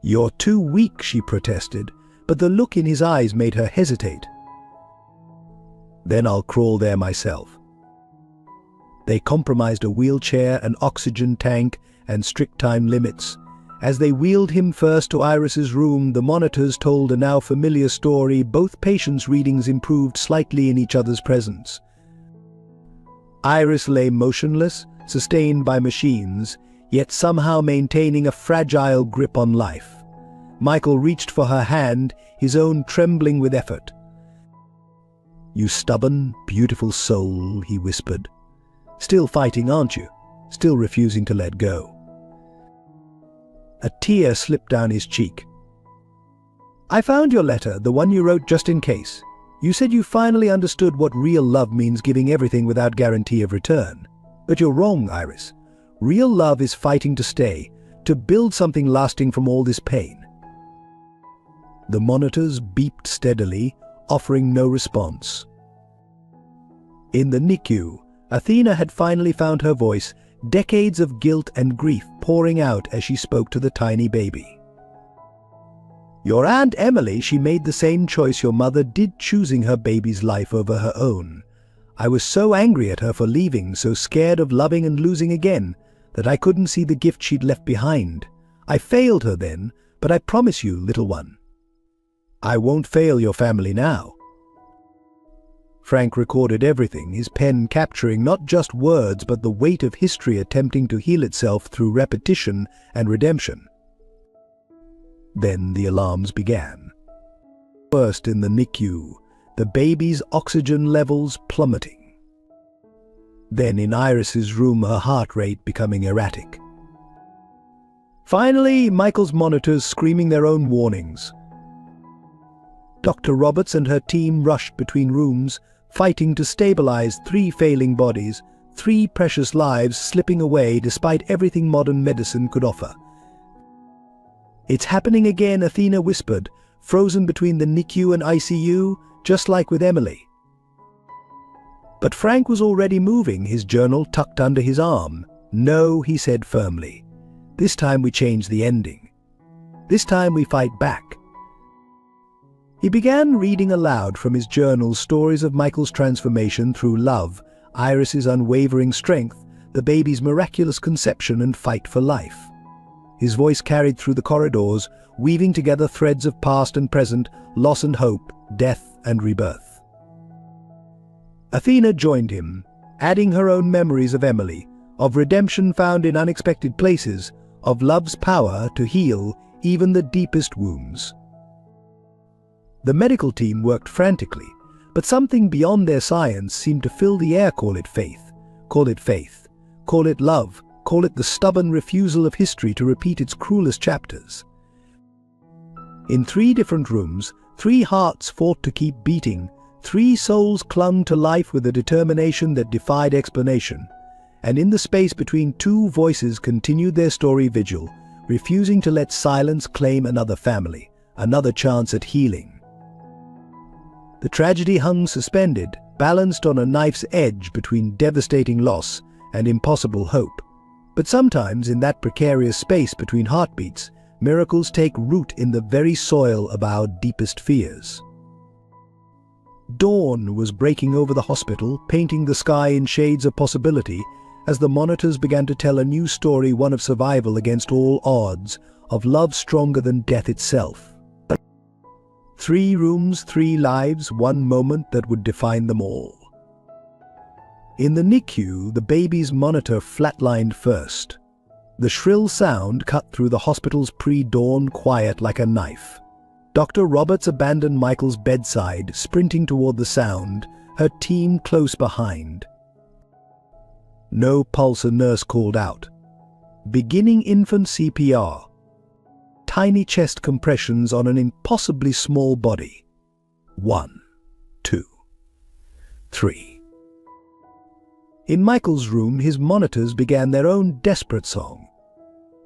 "You're too weak," she protested, but the look in his eyes made her hesitate. "Then I'll crawl there myself." They compromised a wheelchair, an oxygen tank, and strict time limits. As they wheeled him first to Iris's room, the monitors told a now familiar story. Both patients' readings improved slightly in each other's presence. Iris lay motionless, sustained by machines, yet somehow maintaining a fragile grip on life. Michael reached for her hand, his own trembling with effort. "You stubborn, beautiful soul," he whispered. "Still fighting, aren't you? Still refusing to let go?" A tear slipped down his cheek. "I found your letter, the one you wrote just in case. You said you finally understood what real love means, giving everything without guarantee of return. But you're wrong, Iris. Real love is fighting to stay, to build something lasting from all this pain." The monitors beeped steadily, offering no response. In the NICU, Athena had finally found her voice, decades of guilt and grief pouring out as she spoke to the tiny baby. "Your Aunt Emily, she made the same choice your mother did, choosing her baby's life over her own. I was so angry at her for leaving, so scared of loving and losing again, that I couldn't see the gift she'd left behind. I failed her then, but I promise you, little one, I won't fail your family now." Frank recorded everything, his pen capturing not just words but the weight of history attempting to heal itself through repetition and redemption. Then the alarms began. First in the NICU, the baby's oxygen levels plummeting. Then in Iris's room, her heart rate becoming erratic. Finally, Michael's monitors screaming their own warnings. Dr. Roberts and her team rushed between rooms, fighting to stabilize 3 failing bodies, 3 precious lives slipping away despite everything modern medicine could offer. "It's happening again," Athena whispered, frozen between the NICU and ICU, just like with Emily. But Frank was already moving, his journal tucked under his arm. "No," he said firmly. "This time we change the ending. This time we fight back." He began reading aloud from his journal stories of Michael's transformation through love, Iris's unwavering strength, the baby's miraculous conception and fight for life. His voice carried through the corridors, weaving together threads of past and present, loss and hope, death and rebirth. Athena joined him, adding her own memories of Emily, of redemption found in unexpected places, of love's power to heal even the deepest wounds. The medical team worked frantically, but something beyond their science seemed to fill the air. Call it faith, call it love, call it the stubborn refusal of history to repeat its cruelest chapters. In 3 different rooms, 3 hearts fought to keep beating, 3 souls clung to life with a determination that defied explanation, and in the space between 2 voices continued their story vigil, refusing to let silence claim another family, another chance at healing. The tragedy hung suspended, balanced on a knife's edge between devastating loss and impossible hope. But sometimes in that precarious space between heartbeats, miracles take root in the very soil of our deepest fears. Dawn was breaking over the hospital, painting the sky in shades of possibility, as the monitors began to tell a new story, one of survival against all odds, of love stronger than death itself. 3 rooms, 3 lives, 1 moment that would define them all. In the NICU, the baby's monitor flatlined first. The shrill sound cut through the hospital's pre-dawn quiet like a knife. Dr. Roberts abandoned Michael's bedside, sprinting toward the sound, her team close behind. No pulse, a nurse called out. Beginning infant CPR. Tiny chest compressions on an impossibly small body. 1, 2, 3. In Michael's room, his monitors began their own desperate song.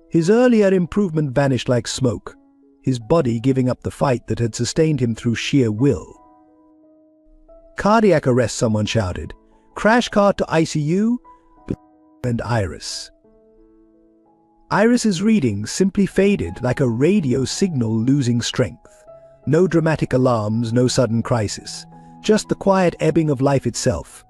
His earlier improvement vanished like smoke. his body giving up the fight that had sustained him through sheer will. "Cardiac arrest," someone shouted. "Crash cart to ICU?" And Iris. Iris's readings simply faded like a radio signal losing strength. No dramatic alarms, no sudden crisis. Just the quiet ebbing of life itself.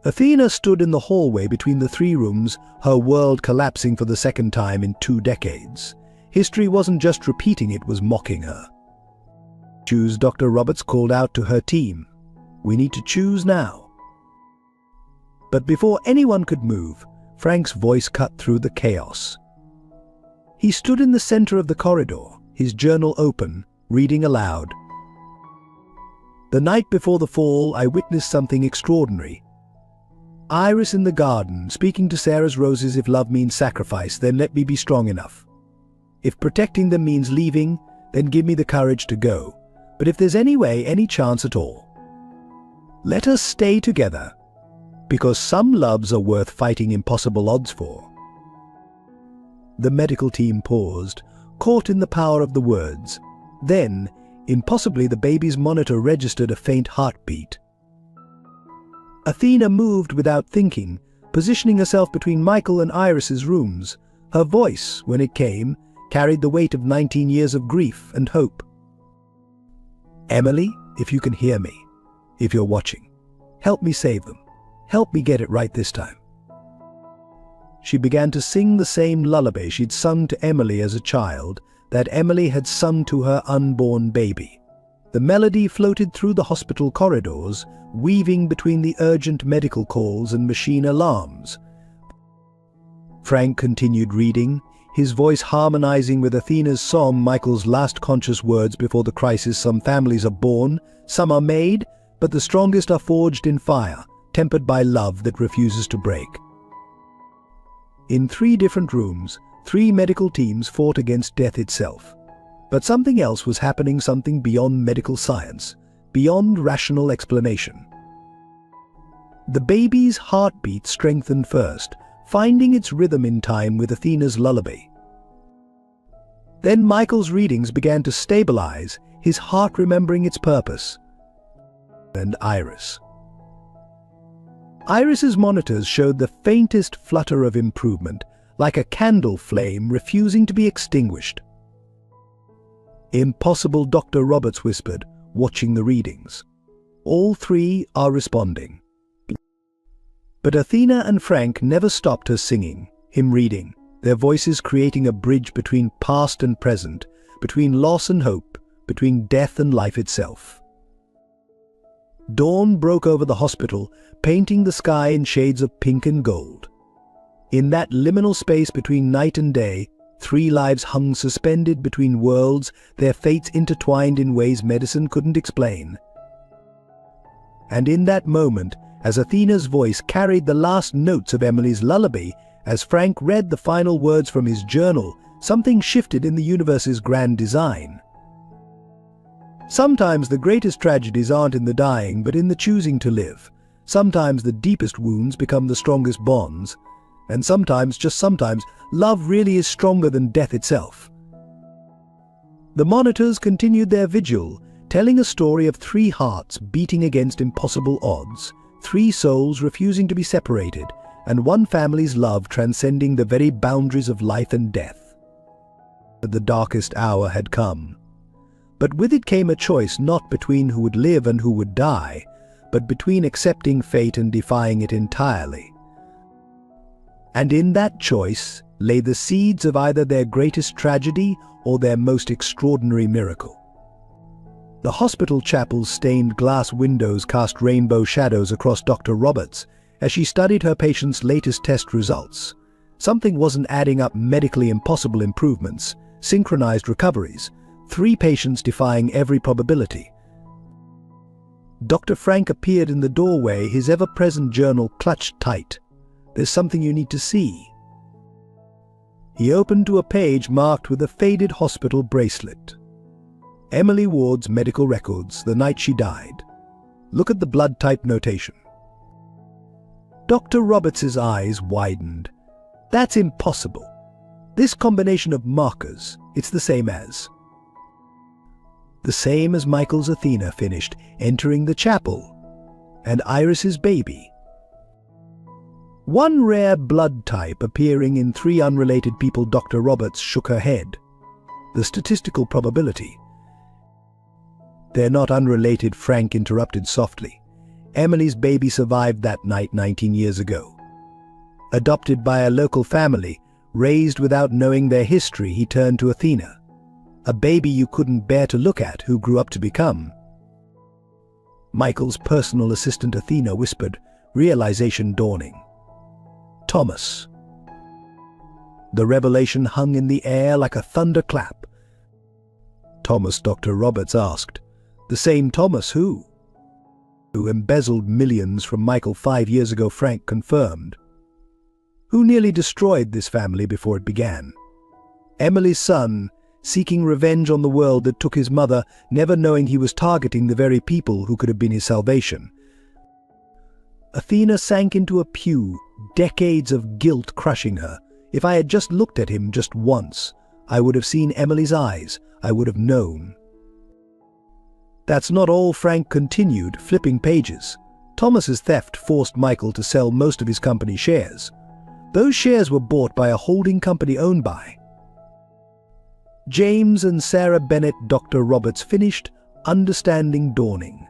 Athena stood in the hallway between the three rooms, her world collapsing for the second time in 2 decades. History wasn't just repeating, it was mocking her. "Choose," Dr. Roberts called out to her team. "We need to choose now." But before anyone could move, Frank's voice cut through the chaos. He stood in the center of the corridor, his journal open, reading aloud. "The night before the fall, I witnessed something extraordinary. Iris in the garden, speaking to Sarah's roses. If love means sacrifice, then let me be strong enough. If protecting them means leaving, then give me the courage to go. But if there's any way, any chance at all, let us stay together, because some loves are worth fighting impossible odds for." The medical team paused, caught in the power of the words. Then, impossibly, the baby's monitor registered a faint heartbeat. Athena moved without thinking, positioning herself between Michael and Iris's rooms. Her voice, when it came, carried the weight of 19 years of grief and hope. "Emily, if you can hear me, if you're watching, help me save them. Help me get it right this time." She began to sing the same lullaby she'd sung to Emily as a child, that Emily had sung to her unborn baby. The melody floated through the hospital corridors, weaving between the urgent medical calls and machine alarms. Frank continued reading, his voice harmonizing with Athena's song, Michael's last conscious words before the crisis. "Some families are born, some are made, but the strongest are forged in fire, tempered by love that refuses to break." In 3 different rooms, 3 medical teams fought against death itself. But something else was happening, something beyond medical science, beyond rational explanation. The baby's heartbeat strengthened first, finding its rhythm in time with Athena's lullaby. Then Michael's readings began to stabilize, his heart remembering its purpose. And Iris. Iris's monitors showed the faintest flutter of improvement, like a candle flame refusing to be extinguished. "Impossible," Dr. Roberts whispered, watching the readings. "All 3 are responding." But Athena and Frank never stopped her singing, him reading, their voices creating a bridge between past and present, between loss and hope, between death and life itself. Dawn broke over the hospital, painting the sky in shades of pink and gold. In that liminal space between night and day, 3 lives hung suspended between worlds, their fates intertwined in ways medicine couldn't explain. And in that moment, as Athena's voice carried the last notes of Emily's lullaby, as Frank read the final words from his journal, something shifted in the universe's grand design. Sometimes the greatest tragedies aren't in the dying, but in the choosing to live. Sometimes the deepest wounds become the strongest bonds. And sometimes, just sometimes, love really is stronger than death itself. The monitors continued their vigil, telling a story of 3 hearts beating against impossible odds, 3 souls refusing to be separated, and 1 family's love transcending the very boundaries of life and death. The darkest hour had come. But with it came a choice not between who would live and who would die, but between accepting fate and defying it entirely. And in that choice lay the seeds of either their greatest tragedy or their most extraordinary miracle. The hospital chapel's stained glass windows cast rainbow shadows across Dr. Roberts as she studied her patient's latest test results. Something wasn't adding up: medically impossible improvements, synchronized recoveries, 3 patients defying every probability. Dr. Frank appeared in the doorway, his ever-present journal clutched tight. "There's something you need to see." He opened to a page marked with a faded hospital bracelet. Emily Ward's medical records, the night she died. Look at the blood type notation. Dr. Roberts's eyes widened. "That's impossible. This combination of markers, It's the same as Michael's Athena finished entering the chapel, and Iris's baby. One rare blood type appearing in 3 unrelated people. Dr. Roberts shook her head. The statistical probability. They're not unrelated, Frank interrupted softly. Emily's baby survived that night 19 years ago. Adopted by a local family, raised without knowing their history, he turned to Athena. A baby you couldn't bear to look at, who grew up to become Michael's personal assistant. Athena whispered, realization dawning. Thomas. The revelation hung in the air like a thunderclap. Thomas, Dr. Roberts asked. The same Thomas who embezzled millions from Michael 5 years ago, Frank confirmed. Who nearly destroyed this family before it began. Emily's son, seeking revenge on the world that took his mother, never knowing he was targeting the very people who could have been his salvation. Athena sank into a pew, decades of guilt crushing her. If I had just looked at him just once, I would have seen Emily's eyes. I would have known. That's not all, Frank continued, flipping pages. Thomas's theft forced Michael to sell most of his company shares. Those shares were bought by a holding company owned by James and Sarah Bennett. Dr. Roberts finished, understanding dawning.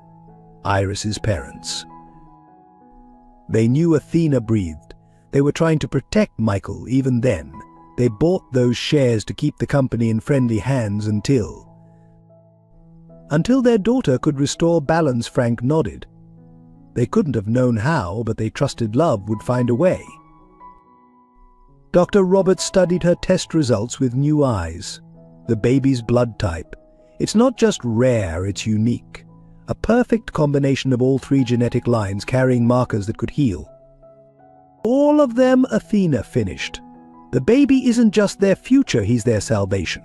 Iris's parents. They knew Athena breathed. They were trying to protect Michael even then. They bought those shares to keep the company in friendly hands until their daughter could restore balance. Frank nodded. They couldn't have known how, but they trusted love would find a way. Dr. Roberts studied her test results with new eyes. The baby's blood type. It's not just rare, it's unique. A perfect combination of all 3 genetic lines carrying markers that could heal. All of them, Athena finished. The baby isn't just their future, he's their salvation.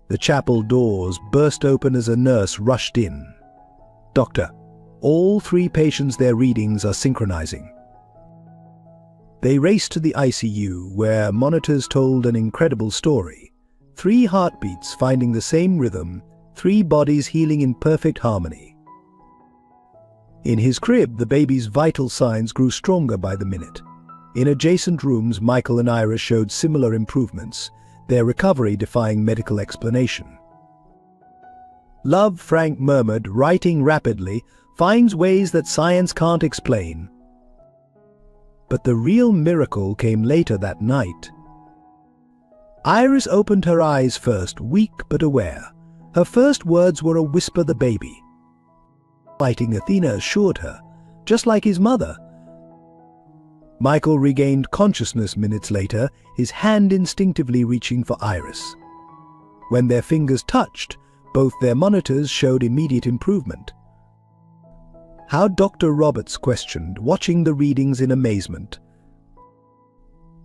The chapel doors burst open as a nurse rushed in. Doctor, all 3 patients, their readings are synchronizing. They raced to the ICU, where monitors told an incredible story. 3 heartbeats finding the same rhythm, 3 bodies healing in perfect harmony. In his crib, the baby's vital signs grew stronger by the minute. In adjacent rooms, Michael and Iris showed similar improvements, their recovery defying medical explanation. Love, Frank murmured, writing rapidly, finds ways that science can't explain. But the real miracle came later that night. Iris opened her eyes first, weak but aware. Her first words were a whisper, the baby. Fighting, Athena assured her, just like his mother. Michael regained consciousness minutes later, his hand instinctively reaching for Iris. When their fingers touched, both their monitors showed immediate improvement. How? Dr. Roberts questioned, watching the readings in amazement.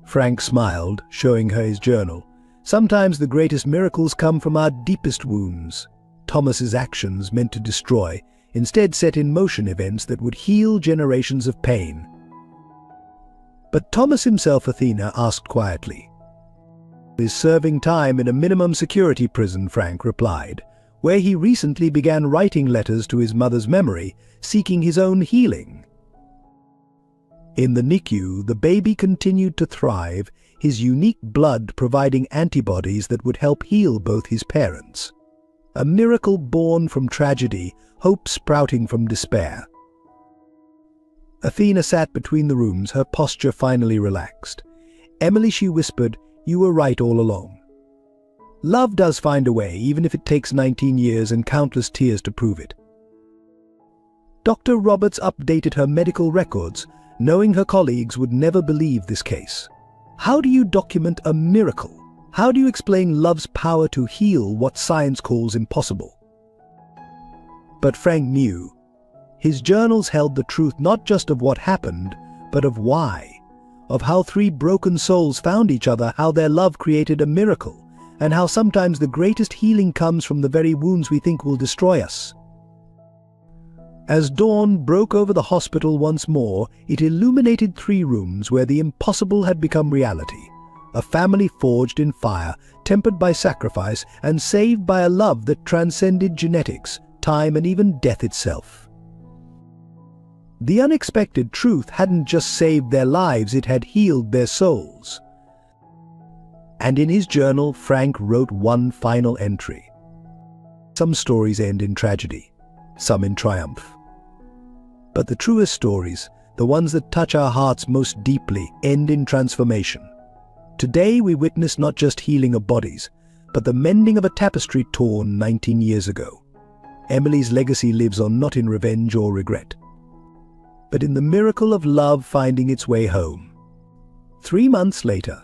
Frank smiled, showing her his journal. Sometimes the greatest miracles come from our deepest wounds. Thomas's actions, meant to destroy, instead set in motion events that would heal generations of pain. But Thomas himself, Athena asked quietly. Is serving time in a minimum security prison, Frank replied, where he recently began writing letters to his mother's memory, seeking his own healing. In the NICU, the baby continued to thrive, his unique blood providing antibodies that would help heal both his parents. A miracle born from tragedy, hope sprouting from despair. Athena sat between the rooms, her posture finally relaxed. Emily, she whispered, you were right all along. Love does find a way, even if it takes 19 years and countless tears to prove it. Dr. Roberts updated her medical records, knowing her colleagues would never believe this case. How do you document a miracle? How do you explain love's power to heal what science calls impossible? But Frank knew. His journals held the truth not just of what happened, but of why. Of how 3 broken souls found each other, how their love created a miracle, and how sometimes the greatest healing comes from the very wounds we think will destroy us. As dawn broke over the hospital once more, it illuminated 3 rooms where the impossible had become reality. a family forged in fire, tempered by sacrifice, and saved by a love that transcended genetics, time, and even death itself. The unexpected truth hadn't just saved their lives, it had healed their souls. And in his journal, Frank wrote one final entry. Some stories end in tragedy, some in triumph. But the truest stories, the ones that touch our hearts most deeply, end in transformation. Today we witness not just healing of bodies, but the mending of a tapestry torn 19 years ago. Emily's legacy lives on not in revenge or regret, but in the miracle of love finding its way home. 3 months later,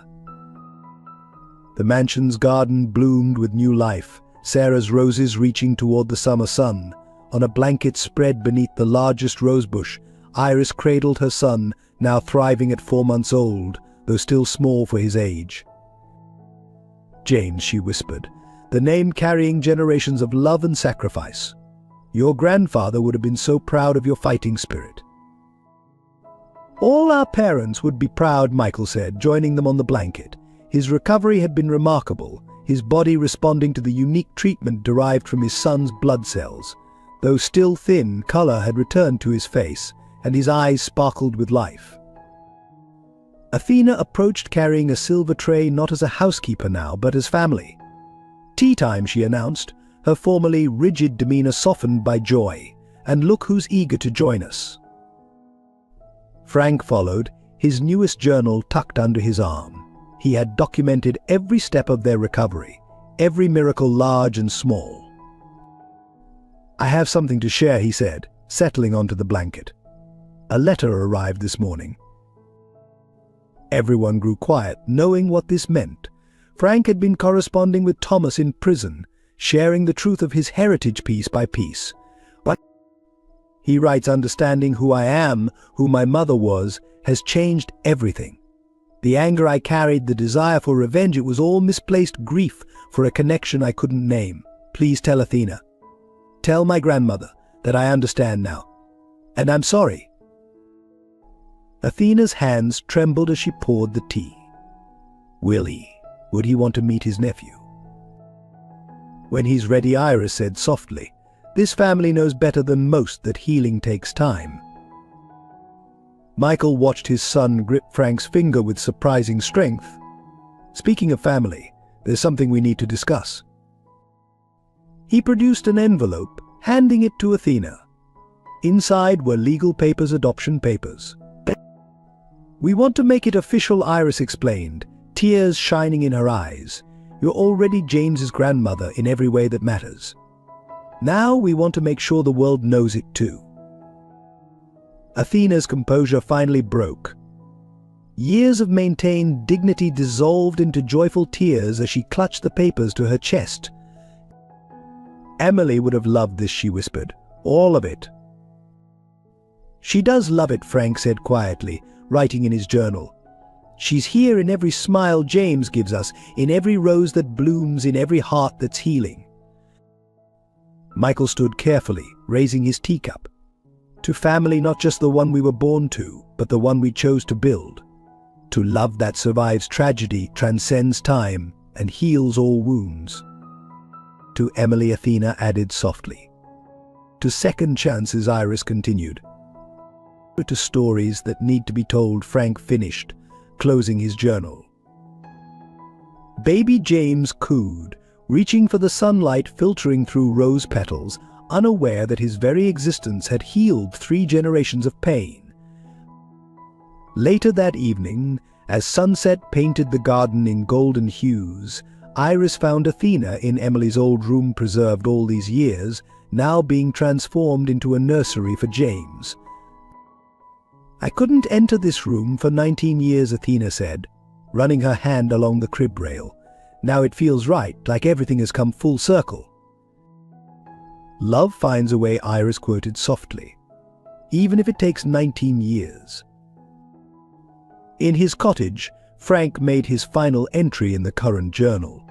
the mansion's garden bloomed with new life, Sarah's roses reaching toward the summer sun. On a blanket spread beneath the largest rosebush, Iris cradled her son, now thriving at 4 months old, though still small for his age. "James," she whispered, the name carrying generations of love and sacrifice. "Your grandfather would have been so proud of your fighting spirit." "All our parents would be proud," Michael said, joining them on the blanket. His recovery had been remarkable, his body responding to the unique treatment derived from his son's blood cells. Though still thin, color had returned to his face, and his eyes sparkled with life. Athena approached carrying a silver tray, not as a housekeeper now, but as family. "Tea time," she announced, her formerly rigid demeanor softened by joy. "And look who's eager to join us." Frank followed, his newest journal tucked under his arm. He had documented every step of their recovery, every miracle large and small. "I have something to share," he said, settling onto the blanket. "A letter arrived this morning." Everyone grew quiet, knowing what this meant. Frank had been corresponding with Thomas in prison, sharing the truth of his heritage piece by piece. But he writes, "Understanding who I am, who my mother was, has changed everything. The anger I carried, the desire for revenge, it was all misplaced grief for a connection I couldn't name. Please tell Athena. Tell my grandmother that I understand now. And I'm sorry." Athena's hands trembled as she poured the tea. Will he? Would he want to meet his nephew? "When he's ready," Iris said softly. "This family knows better than most that healing takes time." Michael watched his son grip Frank's finger with surprising strength. "Speaking of family, there's something we need to discuss." He produced an envelope, handing it to Athena. Inside were legal papers, adoption papers. "We want to make it official," Iris explained, tears shining in her eyes. "You're already James's grandmother in every way that matters. Now we want to make sure the world knows it too." Athena's composure finally broke. Years of maintained dignity dissolved into joyful tears as she clutched the papers to her chest. "Emily would have loved this," she whispered. "All of it." "She does love it," Frank said quietly, writing in his journal. "She's here in every smile James gives us, in every rose that blooms, in every heart that's healing." Michael stood carefully, raising his teacup. "To family, not just the one we were born to, but the one we chose to build. To love that survives tragedy, transcends time, and heals all wounds." "To Emily," Athena added softly. "To second chances," Iris continued. "To stories that need to be told," Frank finished, closing his journal. Baby James cooed, reaching for the sunlight filtering through rose petals, unaware that his very existence had healed 3 generations of pain. Later that evening, as sunset painted the garden in golden hues, Iris found Athena in Emily's old room preserved all these years, now being transformed into a nursery for James. "I couldn't enter this room for 19 years, Athena said, running her hand along the crib rail. "Now it feels right, like everything has come full circle." "Love finds a way," Iris quoted softly, "even if it takes 19 years. In his cottage, Frank made his final entry in the current journal.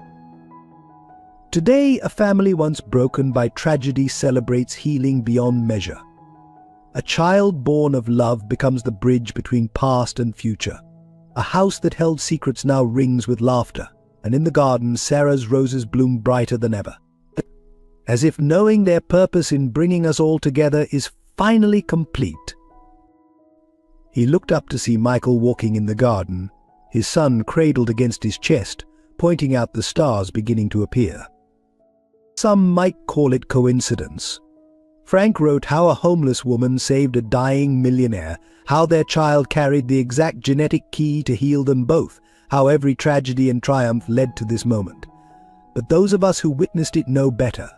"Today, a family once broken by tragedy celebrates healing beyond measure. A child born of love becomes the bridge between past and future. A house that held secrets now rings with laughter, and in the garden Sarah's roses bloom brighter than ever, as if knowing their purpose in bringing us all together is finally complete. He looked up to see Michael walking in the garden, his son cradled against his chest, pointing out the stars beginning to appear. Some might call it coincidence. Frank wrote how a homeless woman saved a dying millionaire, how their child carried the exact genetic key to heal them both, how every tragedy and triumph led to this moment. But those of us who witnessed it know better.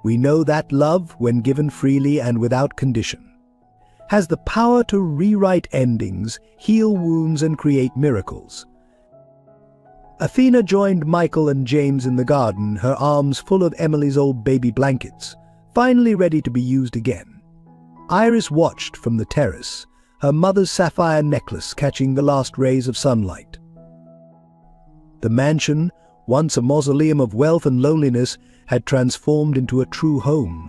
We know that love, when given freely and without condition, has the power to rewrite endings, heal wounds, and create miracles. Athena joined Michael and James in the garden, her arms full of Emily's old baby blankets, finally ready to be used again. Iris watched from the terrace, her mother's sapphire necklace catching the last rays of sunlight. The mansion, once a mausoleum of wealth and loneliness, had transformed into a true home.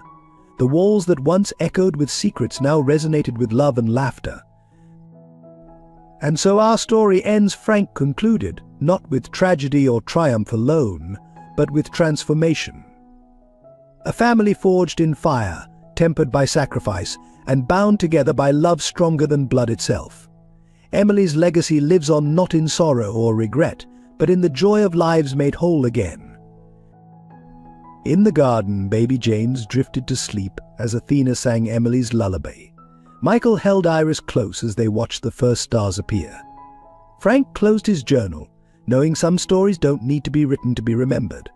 The walls that once echoed with secrets now resonated with love and laughter. And so our story ends, Frank concluded, not with tragedy or triumph alone, but with transformation. A family forged in fire, tempered by sacrifice, and bound together by love stronger than blood itself. Emily's legacy lives on not in sorrow or regret, but in the joy of lives made whole again. In the garden, baby James drifted to sleep as Athena sang Emily's lullaby. Michael held Iris close as they watched the first stars appear. Frank closed his journal, knowing some stories don't need to be written to be remembered.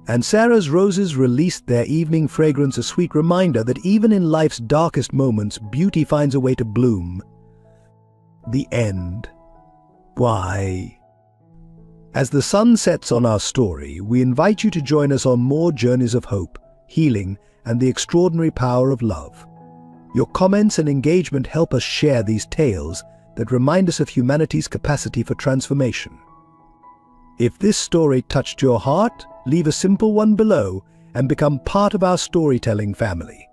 And Sarah's roses released their evening fragrance, a sweet reminder that even in life's darkest moments, beauty finds a way to bloom. The end. Why? As the sun sets on our story, we invite you to join us on more journeys of hope, healing, and the extraordinary power of love. Your comments and engagement help us share these tales that remind us of humanity's capacity for transformation. If this story touched your heart, leave a simple one below and become part of our storytelling family.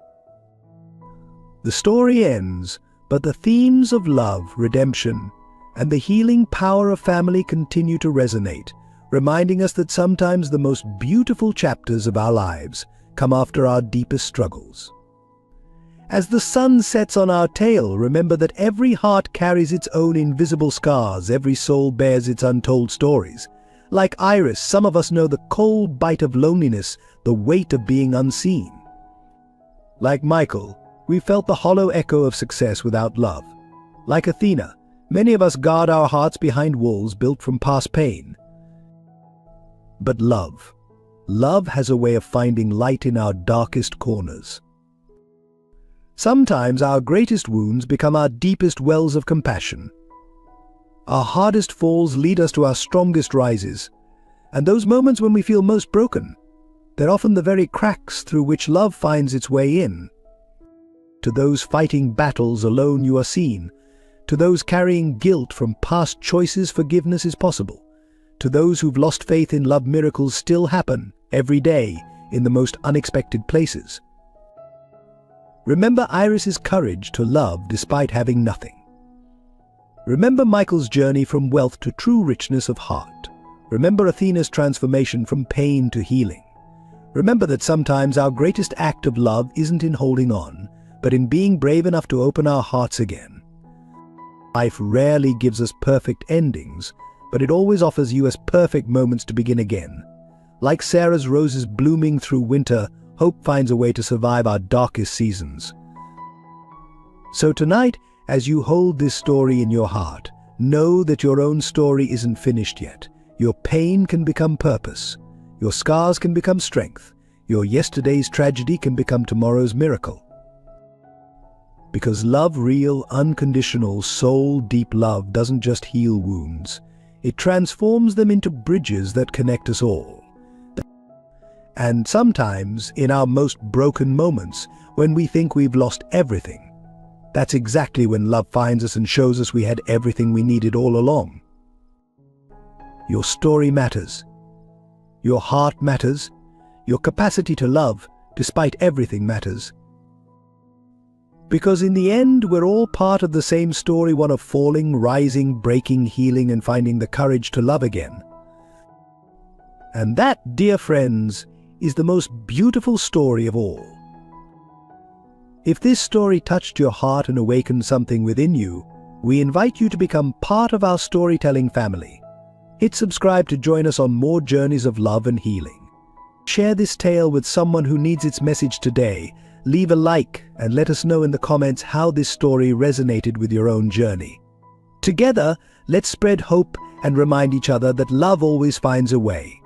The story ends, but the themes of love, redemption, and the healing power of family continue to resonate, reminding us that sometimes the most beautiful chapters of our lives come after our deepest struggles. As the sun sets on our tale, remember that every heart carries its own invisible scars, every soul bears its untold stories. Like Iris, some of us know the cold bite of loneliness, the weight of being unseen. Like Michael, we felt the hollow echo of success without love. Like Athena, many of us guard our hearts behind walls built from past pain. But love has a way of finding light in our darkest corners. Sometimes our greatest wounds become our deepest wells of compassion. Our hardest falls lead us to our strongest rises, and those moments when we feel most broken, they're often the very cracks through which love finds its way in. To those fighting battles alone you are seen. To those carrying guilt from past choices, forgiveness is possible. To those who've lost faith in love, miracles still happen every day in the most unexpected places. Remember Iris's courage to love despite having nothing. Remember Michael's journey from wealth to true richness of heart. Remember Athena's transformation from pain to healing. Remember that sometimes our greatest act of love isn't in holding on, but in being brave enough to open our hearts again. Life rarely gives us perfect endings, but it always offers you as perfect moments to begin again. Like Sarah's roses blooming through winter, hope finds a way to survive our darkest seasons. So tonight, as you hold this story in your heart, know that your own story isn't finished yet. Your pain can become purpose. Your scars can become strength. Your yesterday's tragedy can become tomorrow's miracle. Because love, real, unconditional, soul-deep love doesn't just heal wounds. It transforms them into bridges that connect us all. And sometimes, in our most broken moments, when we think we've lost everything, that's exactly when love finds us and shows us we had everything we needed all along. Your story matters. Your heart matters. Your capacity to love, despite everything, matters. Because in the end, we're all part of the same story, one of falling, rising, breaking, healing, and finding the courage to love again. And that, dear friends, is the most beautiful story of all. If this story touched your heart and awakened something within you, we invite you to become part of our storytelling family. Hit subscribe to join us on more journeys of love and healing. Share this tale with someone who needs its message today. Leave a like and let us know in the comments how this story resonated with your own journey. Together, let's spread hope and remind each other that love always finds a way.